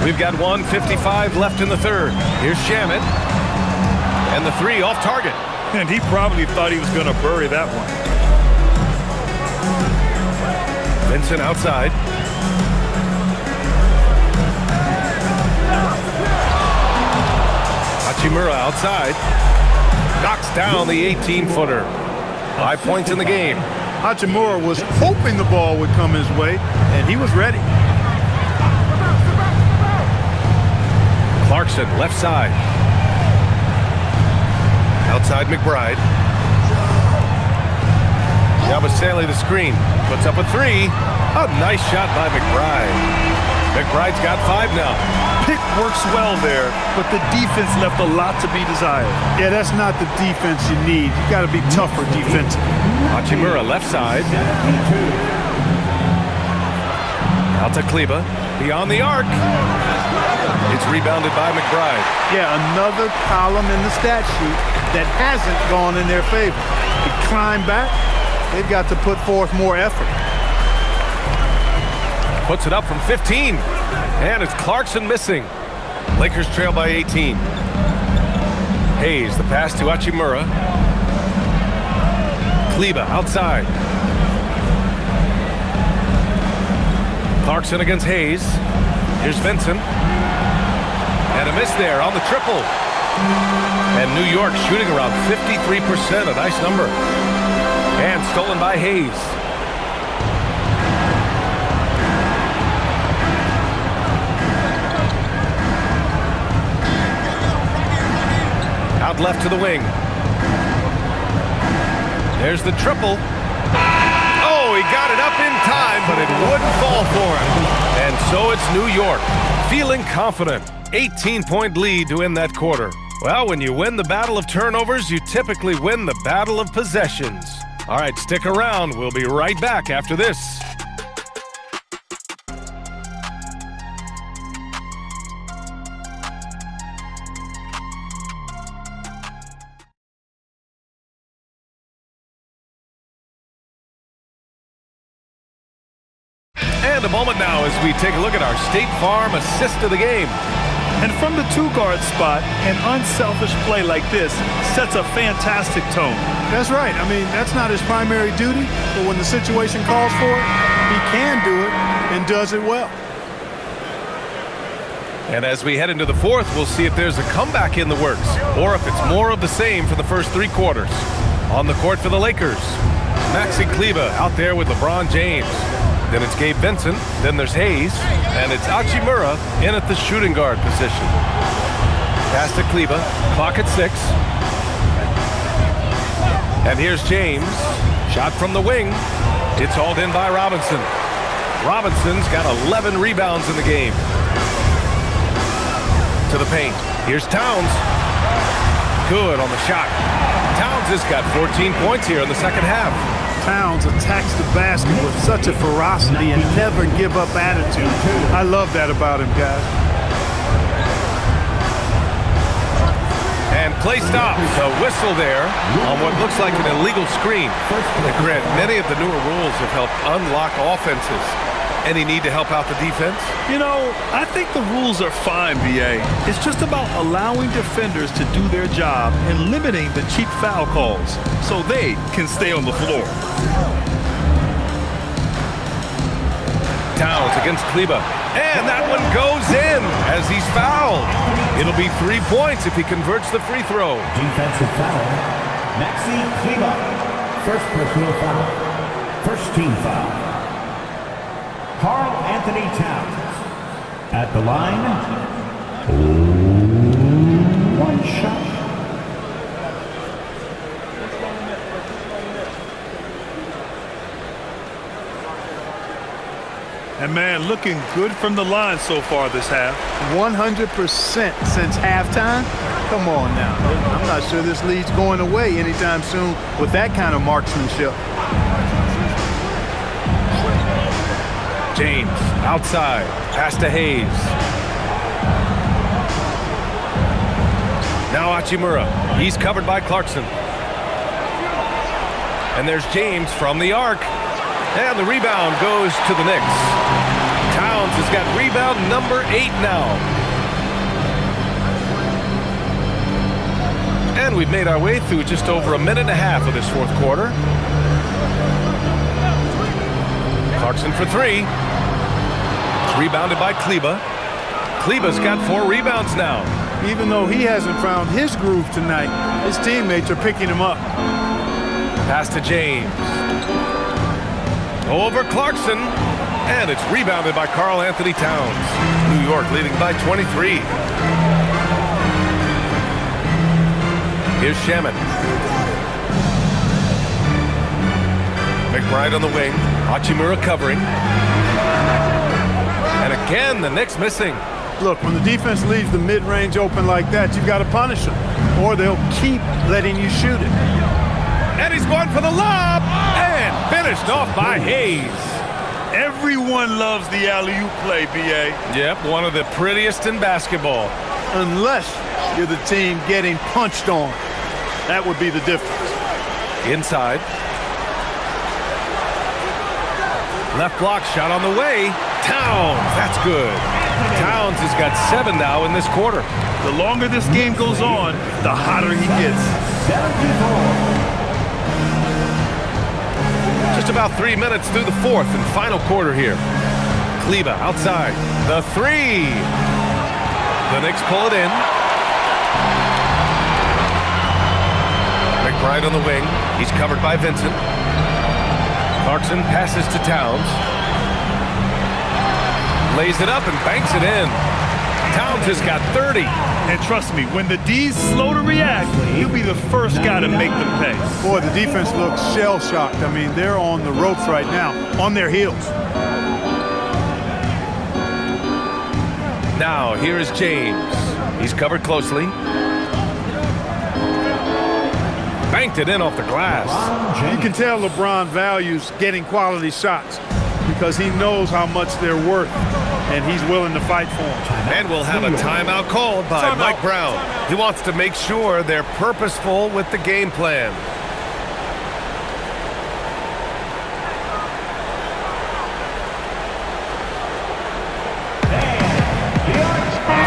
We've got 1:55 left in the third. Here's Shamet. And the 3 off target. And he probably thought he was going to bury that one. Vincent outside. Hachimura outside. Knocks down the 18-footer. 5 points in the game. Hachimura was hoping the ball would come his way, and he was ready. Clarkson left side. Outside McBride. Yabusele the screen. Puts up a 3. A nice shot by McBride. McBride's got 5 now. Pick works well there, but the defense left a lot to be desired. Yeah, that's not the defense you need. You got to be tougher defensive. Hachimura left side. Out to Kleba. Beyond the arc. It's rebounded by McBride. Yeah, another column in the stat sheet that hasn't gone in their favor. To climb back, they've got to put forth more effort. Puts it up from 15. And it's Clarkson missing. Lakers trail by 18. Hayes, the pass to Hachimura. Kleba outside. Clarkson against Hayes. Here's Vincent. And a miss there on the triple. And New York shooting around 53%, a nice number. And stolen by Hayes. Out left to the wing. There's the triple. Oh, he got it up in time, but it wouldn't fall for him. And so it's New York, feeling confident. 18-point lead to end that quarter. Well, when you win the battle of turnovers, you typically win the battle of possessions. All right, stick around. We'll be right back after this. And a moment now as we take a look at our State Farm assist of the game. And from the two-guard spot, an unselfish play like this sets a fantastic tone. That's right. I mean, that's not his primary duty, but when the situation calls for it, he can do it and does it well. And as we head into the fourth, we'll see if there's a comeback in the works or if it's more of the same for the first three quarters. On the court for the Lakers, Maxi Kleber out there with LeBron James. Then it's Gabe Vincent, then there's Hayes, and it's Hachimura in at the shooting guard position. Pass to Kleber, clock at 6. And here's James, shot from the wing. It's hauled in by Robinson. Robinson's got 11 rebounds in the game. To the paint, here's Towns. Good on the shot. Towns has got 14 points here in the second half. Towns attacks the basket with such a ferocity and never give up attitude. I love that about him, guys. And play stops. A whistle there on what looks like an illegal screen. Grant, many of the newer rules have helped unlock offenses. Any need to help out the defense? You know, I think the rules are fine, B.A. It's just about allowing defenders to do their job and limiting the cheap foul calls so they can stay on the floor. Towns against Kleber. And that one goes in as he's fouled. It'll be 3 points if he converts the free throw. Defensive foul. Maxi Kleber. First personal foul. First team foul. Karl Anthony Towns at the line. One shot. And man, looking good from the line so far this half. 100% since halftime. Come on now. I'm not sure this lead's going away anytime soon with that kind of marksmanship. James outside, pass to Hayes. Now Hachimura, he's covered by Clarkson. And there's James from the arc. And the rebound goes to the Knicks. Towns has got rebound number 8 now. And we've made our way through just over a minute and a half of this fourth quarter. Clarkson for 3. It's rebounded by Kleber. Kleber's got 4 rebounds now. Even though he hasn't found his groove tonight, his teammates are picking him up. Pass to James. Over Clarkson. And it's rebounded by Karl Anthony Towns. New York leading by 23. Here's Shaman. McBride on the wing. Hachimura covering. And again, the Knicks missing. Look, when the defense leaves the mid-range open like that, you've got to punish them, or they'll keep letting you shoot it. And he's going for the lob, and finished off by Hayes. Everyone loves the alley-oop play, B.A. Yep, one of the prettiest in basketball. Unless you're the team getting punched on. That would be the difference. Inside. Left block shot on the way. Towns, that's good. Towns has got 7 now in this quarter. The longer this game goes on, the hotter he gets. 74. Just about 3 minutes through the fourth and final quarter here. Kleber outside. The 3. The Knicks pull it in. McBride on the wing. He's covered by Vincent. Clarkson passes to Towns. Lays it up and banks it in. Towns has got 30. And trust me, when the D's slow to react, he'll be the first guy to make them pay. Boy, the defense looks shell-shocked. I mean, they're on the ropes right now, on their heels. Now, here is James. He's covered closely. Banked it in off the glass. You can tell LeBron values getting quality shots because he knows how much they're worth, and he's willing to fight for them. And we'll have a timeout called by Mike Brown. He wants to make sure they're purposeful with the game plan.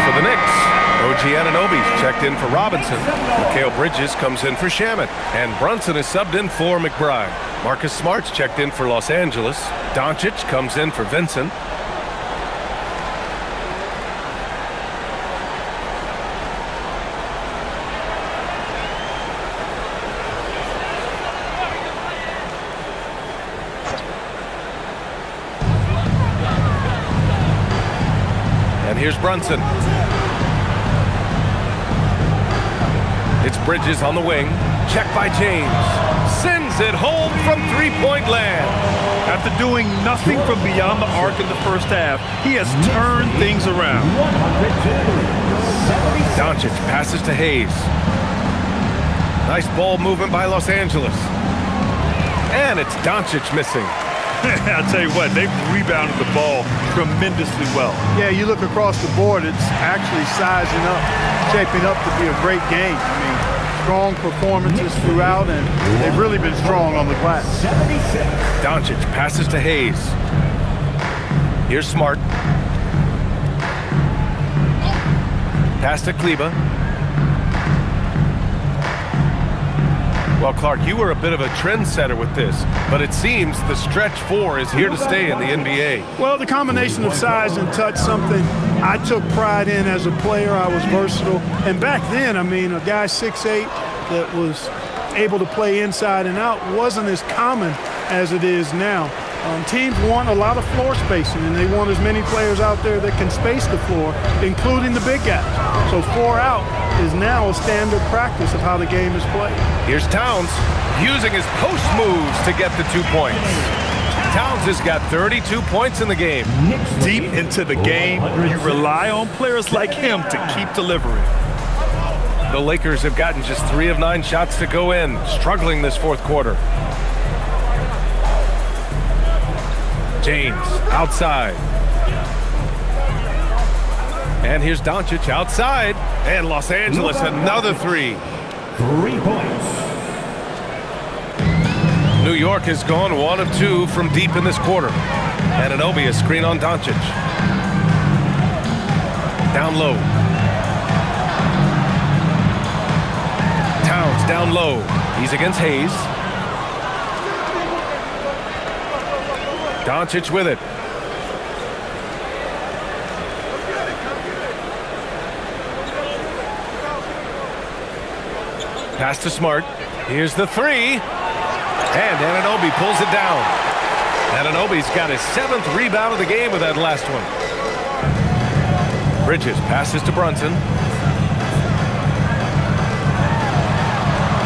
For the Knicks, OG Anunoby's checked in for Robinson. Mikal Bridges comes in for Shamet. And Brunson is subbed in for McBride. Marcus Smart's checked in for Los Angeles. Doncic comes in for Vincent. And here's Brunson. It's Bridges on the wing. Check by James. Sends it home from three-point land. After doing nothing from beyond the arc in the first half, he has turned things around. Doncic passes to Hayes. Nice ball movement by Los Angeles. And it's Doncic missing. I'll tell you what, they've rebounded the ball tremendously well. Yeah, you look across the board, it's actually sizing up, shaping up to be a great game. I mean, strong performances throughout, and they've really been strong on the glass. Doncic passes to Hayes. Here's Smart. Pass to Kleber. Well, Clark, you were a bit of a trendsetter with this, but it seems the stretch four is here to stay in the NBA. Well, the combination of size and touch, something I took pride in as a player. I was versatile. And back then, I mean, a guy 6'8" that was able to play inside and out wasn't as common as it is now. Teams want a lot of floor spacing, and they want as many players out there that can space the floor, including the big guys. So 4 out is now a standard practice of how the game is played. Here's Towns using his post moves to get the 2 points. Towns has got 32 points in the game. Deep into the game, you rely on players like him to keep delivering. The Lakers have gotten just 3 of 9 shots to go in, struggling this fourth quarter. James outside. And here's Doncic outside. And Los Angeles another 3. 3 points. New York has gone 1 of 2 from deep in this quarter. Anunoby a screen on Doncic. Down low. Towns down low. He's against Hayes. Doncic with it. Pass to Smart. Here's the 3. And Anunoby pulls it down. Anunoby's got his 7th rebound of the game with that last one. Bridges passes to Brunson.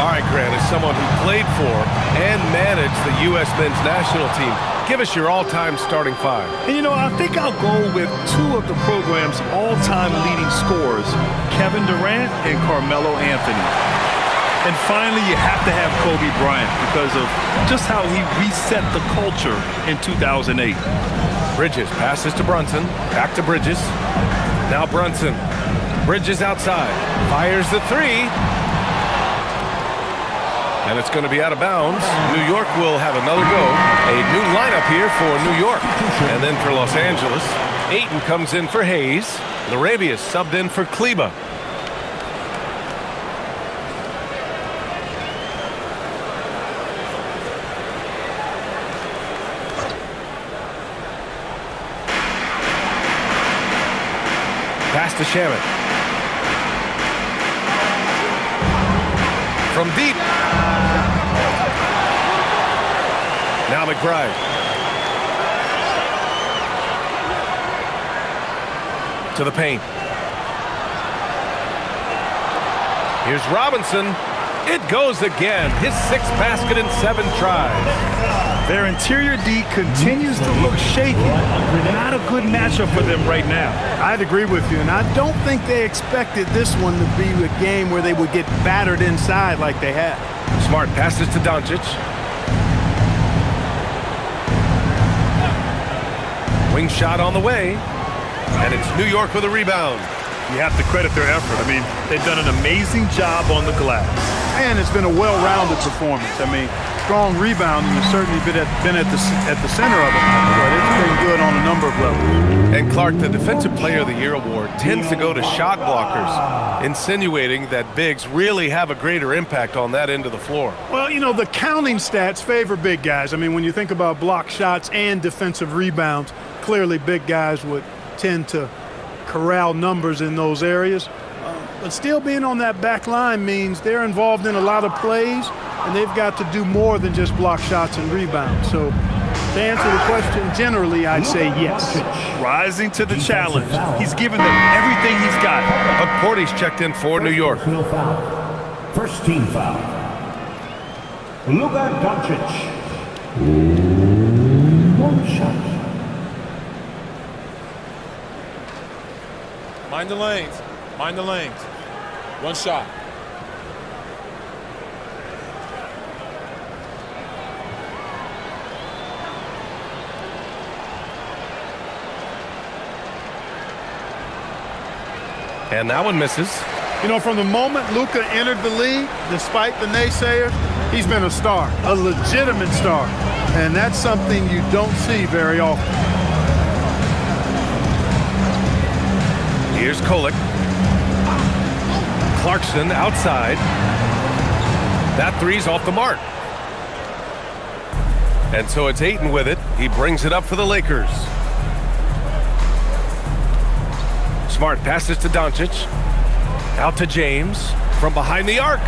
All right, Grant, as someone who played for and managed the U.S. men's national team, give us your all-time starting 5. And, you know, I think I'll go with 2 of the program's all-time leading scorers, Kevin Durant and Carmelo Anthony. And finally, you have to have Kobe Bryant because of just how he reset the culture in 2008. Bridges passes to Brunson. Back to Bridges. Now Brunson. Bridges outside. Fires the 3. And it's going to be out of bounds. New York will have another go. A new lineup here for New York. And then for Los Angeles, Ayton comes in for Hayes. Larabia's subbed in for Kleber. Pass to Shamet. From deep. Now McBride. To the paint. Here's Robinson. It goes again. His 6th basket in 7 tries. Their interior D continues to look shaky. Not a good matchup for them right now. I'd agree with you, and I don't think they expected this one to be a game where they would get battered inside like they have. Smart passes to Doncic. Wing shot on the way, and it's New York with a rebound. You have to credit their effort. I mean, they've done an amazing job on the glass. And it's been a well-rounded performance. I mean, strong rebounding has certainly been at the center of it, but it's been good on a number of levels. And Clark, the Defensive Player of the Year award tends to go to shot blockers, insinuating that bigs really have a greater impact on that end of the floor. Well, you know, the counting stats favor big guys. I mean, when you think about block shots and defensive rebounds, clearly big guys would tend to corral numbers in those areas. But still being on that back line means they're involved in a lot of plays, and they've got to do more than just block shots and rebounds. So to answer the question, generally, I'd say yes. Rising to the challenge. He's given them everything he's got. Porty's checked in for New York. First team foul. Luka Doncic. One shot. Mind the lanes. Mind the lanes. One shot. And that one misses. You know, from the moment Luka entered the league, despite the naysayers, he's been a star, a legitimate star. And that's something you don't see very often. Here's Kolek. Clarkson outside. That three's off the mark. And so it's Ayton with it. He brings it up for the Lakers. Smart passes to Doncic. Out to James from behind the arc.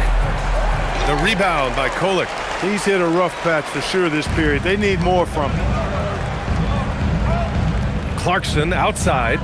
The rebound by Kolek. He's hit a rough patch for sure this period. They need more from him. Clarkson outside.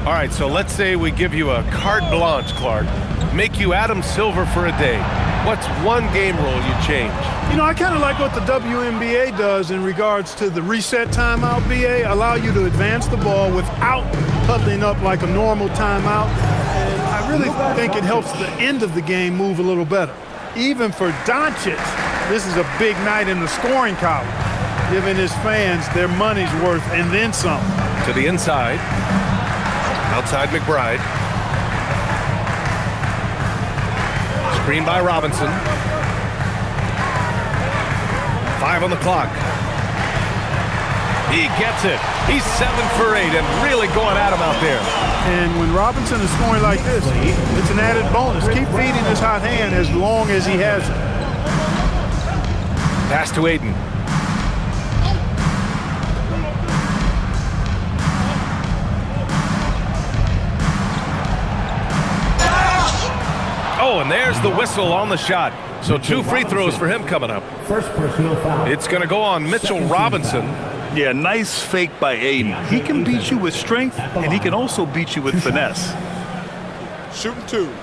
All right, so let's say we give you a carte blanche, Clark. Make you Adam Silver for a day. What's one game rule you change? You know, I kind of like what the WNBA does in regards to the reset timeout, BA. Allow you to advance the ball without huddling up like a normal timeout. And I really think it helps the end of the game move a little better. Even for Doncic, this is a big night in the scoring column, giving his fans their money's worth and then some. To the inside. Outside McBride. Screen by Robinson. 5 on the clock. He gets it. He's 7 for 8 and really going at him out there. And when Robinson is scoring like this, it's an added bonus. Keep feeding his hot hand as long as he has it. Pass to Ayton. Oh, and there's the whistle on the shot. So 2 free throws for him coming up. First personal foul. It's going to go on Mitchell Robinson. Yeah, nice fake by Ayton. He can beat you with strength, and he can also beat you with finesse. Shooting 2.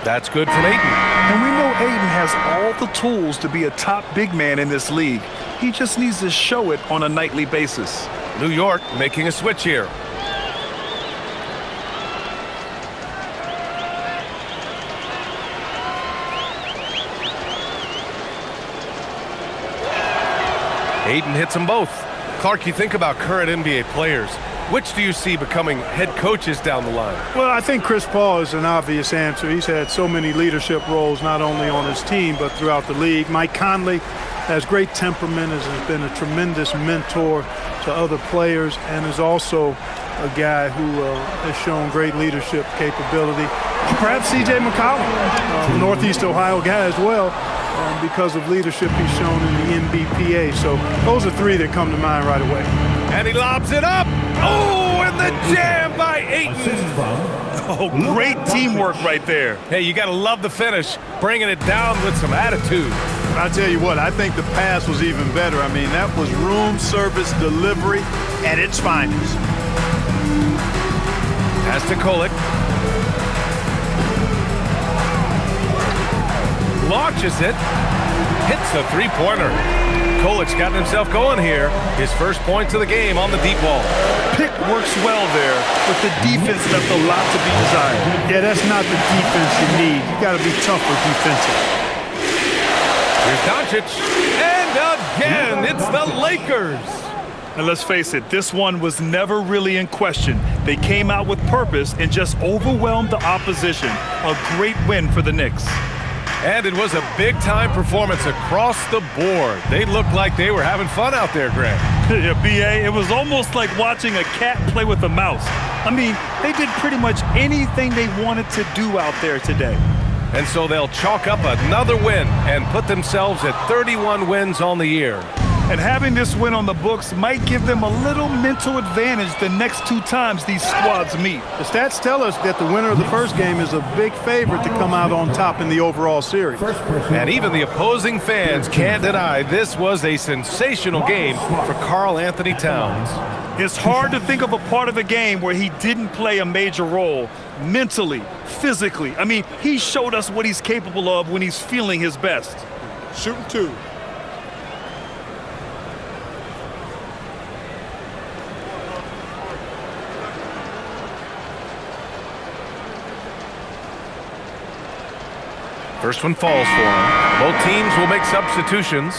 That's good from Ayton. And we know Ayton has all the tools to be a top big man in this league. He just needs to show it on a nightly basis. New York making a switch here. Ayton hits them both. Clark, you think about current NBA players. Which do you see becoming head coaches down the line? Well, I think Chris Paul is an obvious answer. He's had so many leadership roles, not only on his team, but throughout the league. Mike Conley has great temperament, has been a tremendous mentor to other players, and is also a guy who has shown great leadership capability. Perhaps C.J. McCollum, Northeast Ohio guy as well, because of leadership he's shown in the NBPA. So those are 3 that come to mind right away. And he lobs it up. Oh, and the jam by Ayton. Assist from Oh, great teamwork right there. Hey, you got to love the finish, bringing it down with some attitude. I tell you what, I think the pass was even better. I mean, that was room service delivery at its finest. Pass to Kolek. Launches it. Hits the three-pointer. Kolek's gotten himself going here. His first points of the game on the deep ball. Pick works well there, but the defense left a lot to be desired. Yeah, that's not the defense you need. You got to be tougher defensively. Here's Doncic. And again, it's the Lakers. And let's face it, this one was never really in question. They came out with purpose and just overwhelmed the opposition. A great win for the Knicks. And it was a big-time performance across the board. They looked like they were having fun out there, Grant. Yeah, B.A., it was almost like watching a cat play with a mouse. I mean, they did pretty much anything they wanted to do out there today. And so they'll chalk up another win and put themselves at 31 wins on the year. And having this win on the books might give them a little mental advantage the next two times these squads meet. The stats tell us that the winner of the first game is a big favorite to come out on top in the overall series. And even the opposing fans can't deny this was a sensational game for Karl Anthony Towns. It's hard to think of a part of the game where he didn't play a major role mentally, physically. I mean, he showed us what he's capable of when he's feeling his best. Shooting two. First one falls for him. Both teams will make substitutions.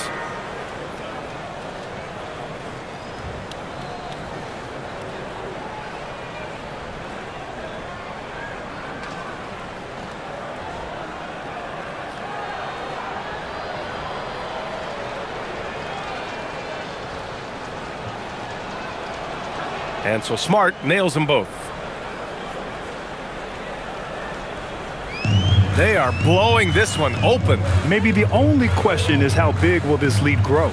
And so Smart nails them both. They are blowing this one open. Maybe the only question is how big will this lead grow?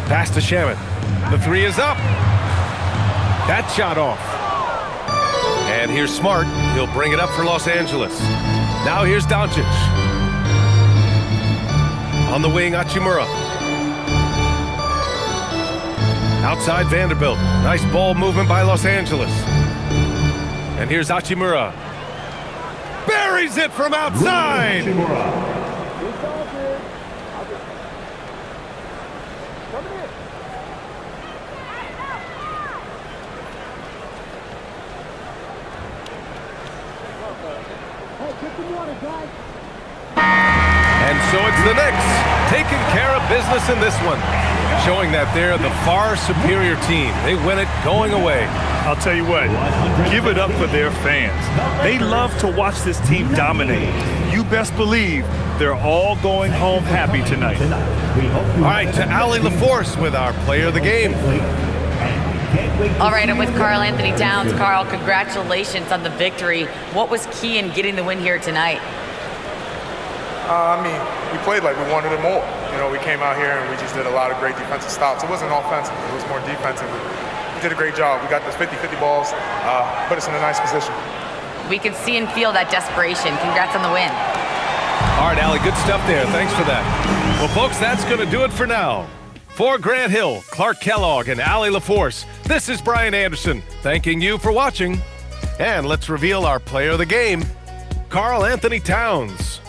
Pass to Shaman. The three is up. That shot off. And here's Smart. He'll bring it up for Los Angeles. Now here's Doncic. On the wing, Hachimura. Outside Vanderbilt. Nice ball movement by Los Angeles. And here's Hachimura. Buries it from outside. And so it's the Knicks taking care of business in this one, showing that they're the far superior team. They win it going away. I'll tell you what, give it up for their fans. They love to watch this team dominate. You best believe they're all going home happy tonight. All right, to Allie LaForce with our player of the game. All right, I'm with Karl Anthony Towns. Karl, congratulations on the victory. What was key in getting the win here tonight? I mean, we played like we wanted it more. You know, we came out here and we just did a lot of great defensive stops. It wasn't offensive, it was more defensive. We did a great job. We got those 50-50 balls, put us in a nice position. We can see and feel that desperation. Congrats on the win. All right, Allie, good stuff there. Thanks for that. Well, folks, that's going to do it for now. For Grant Hill, Clark Kellogg, and Allie LaForce, this is Brian Anderson, thanking you for watching. And let's reveal our player of the game, Karl Anthony Towns.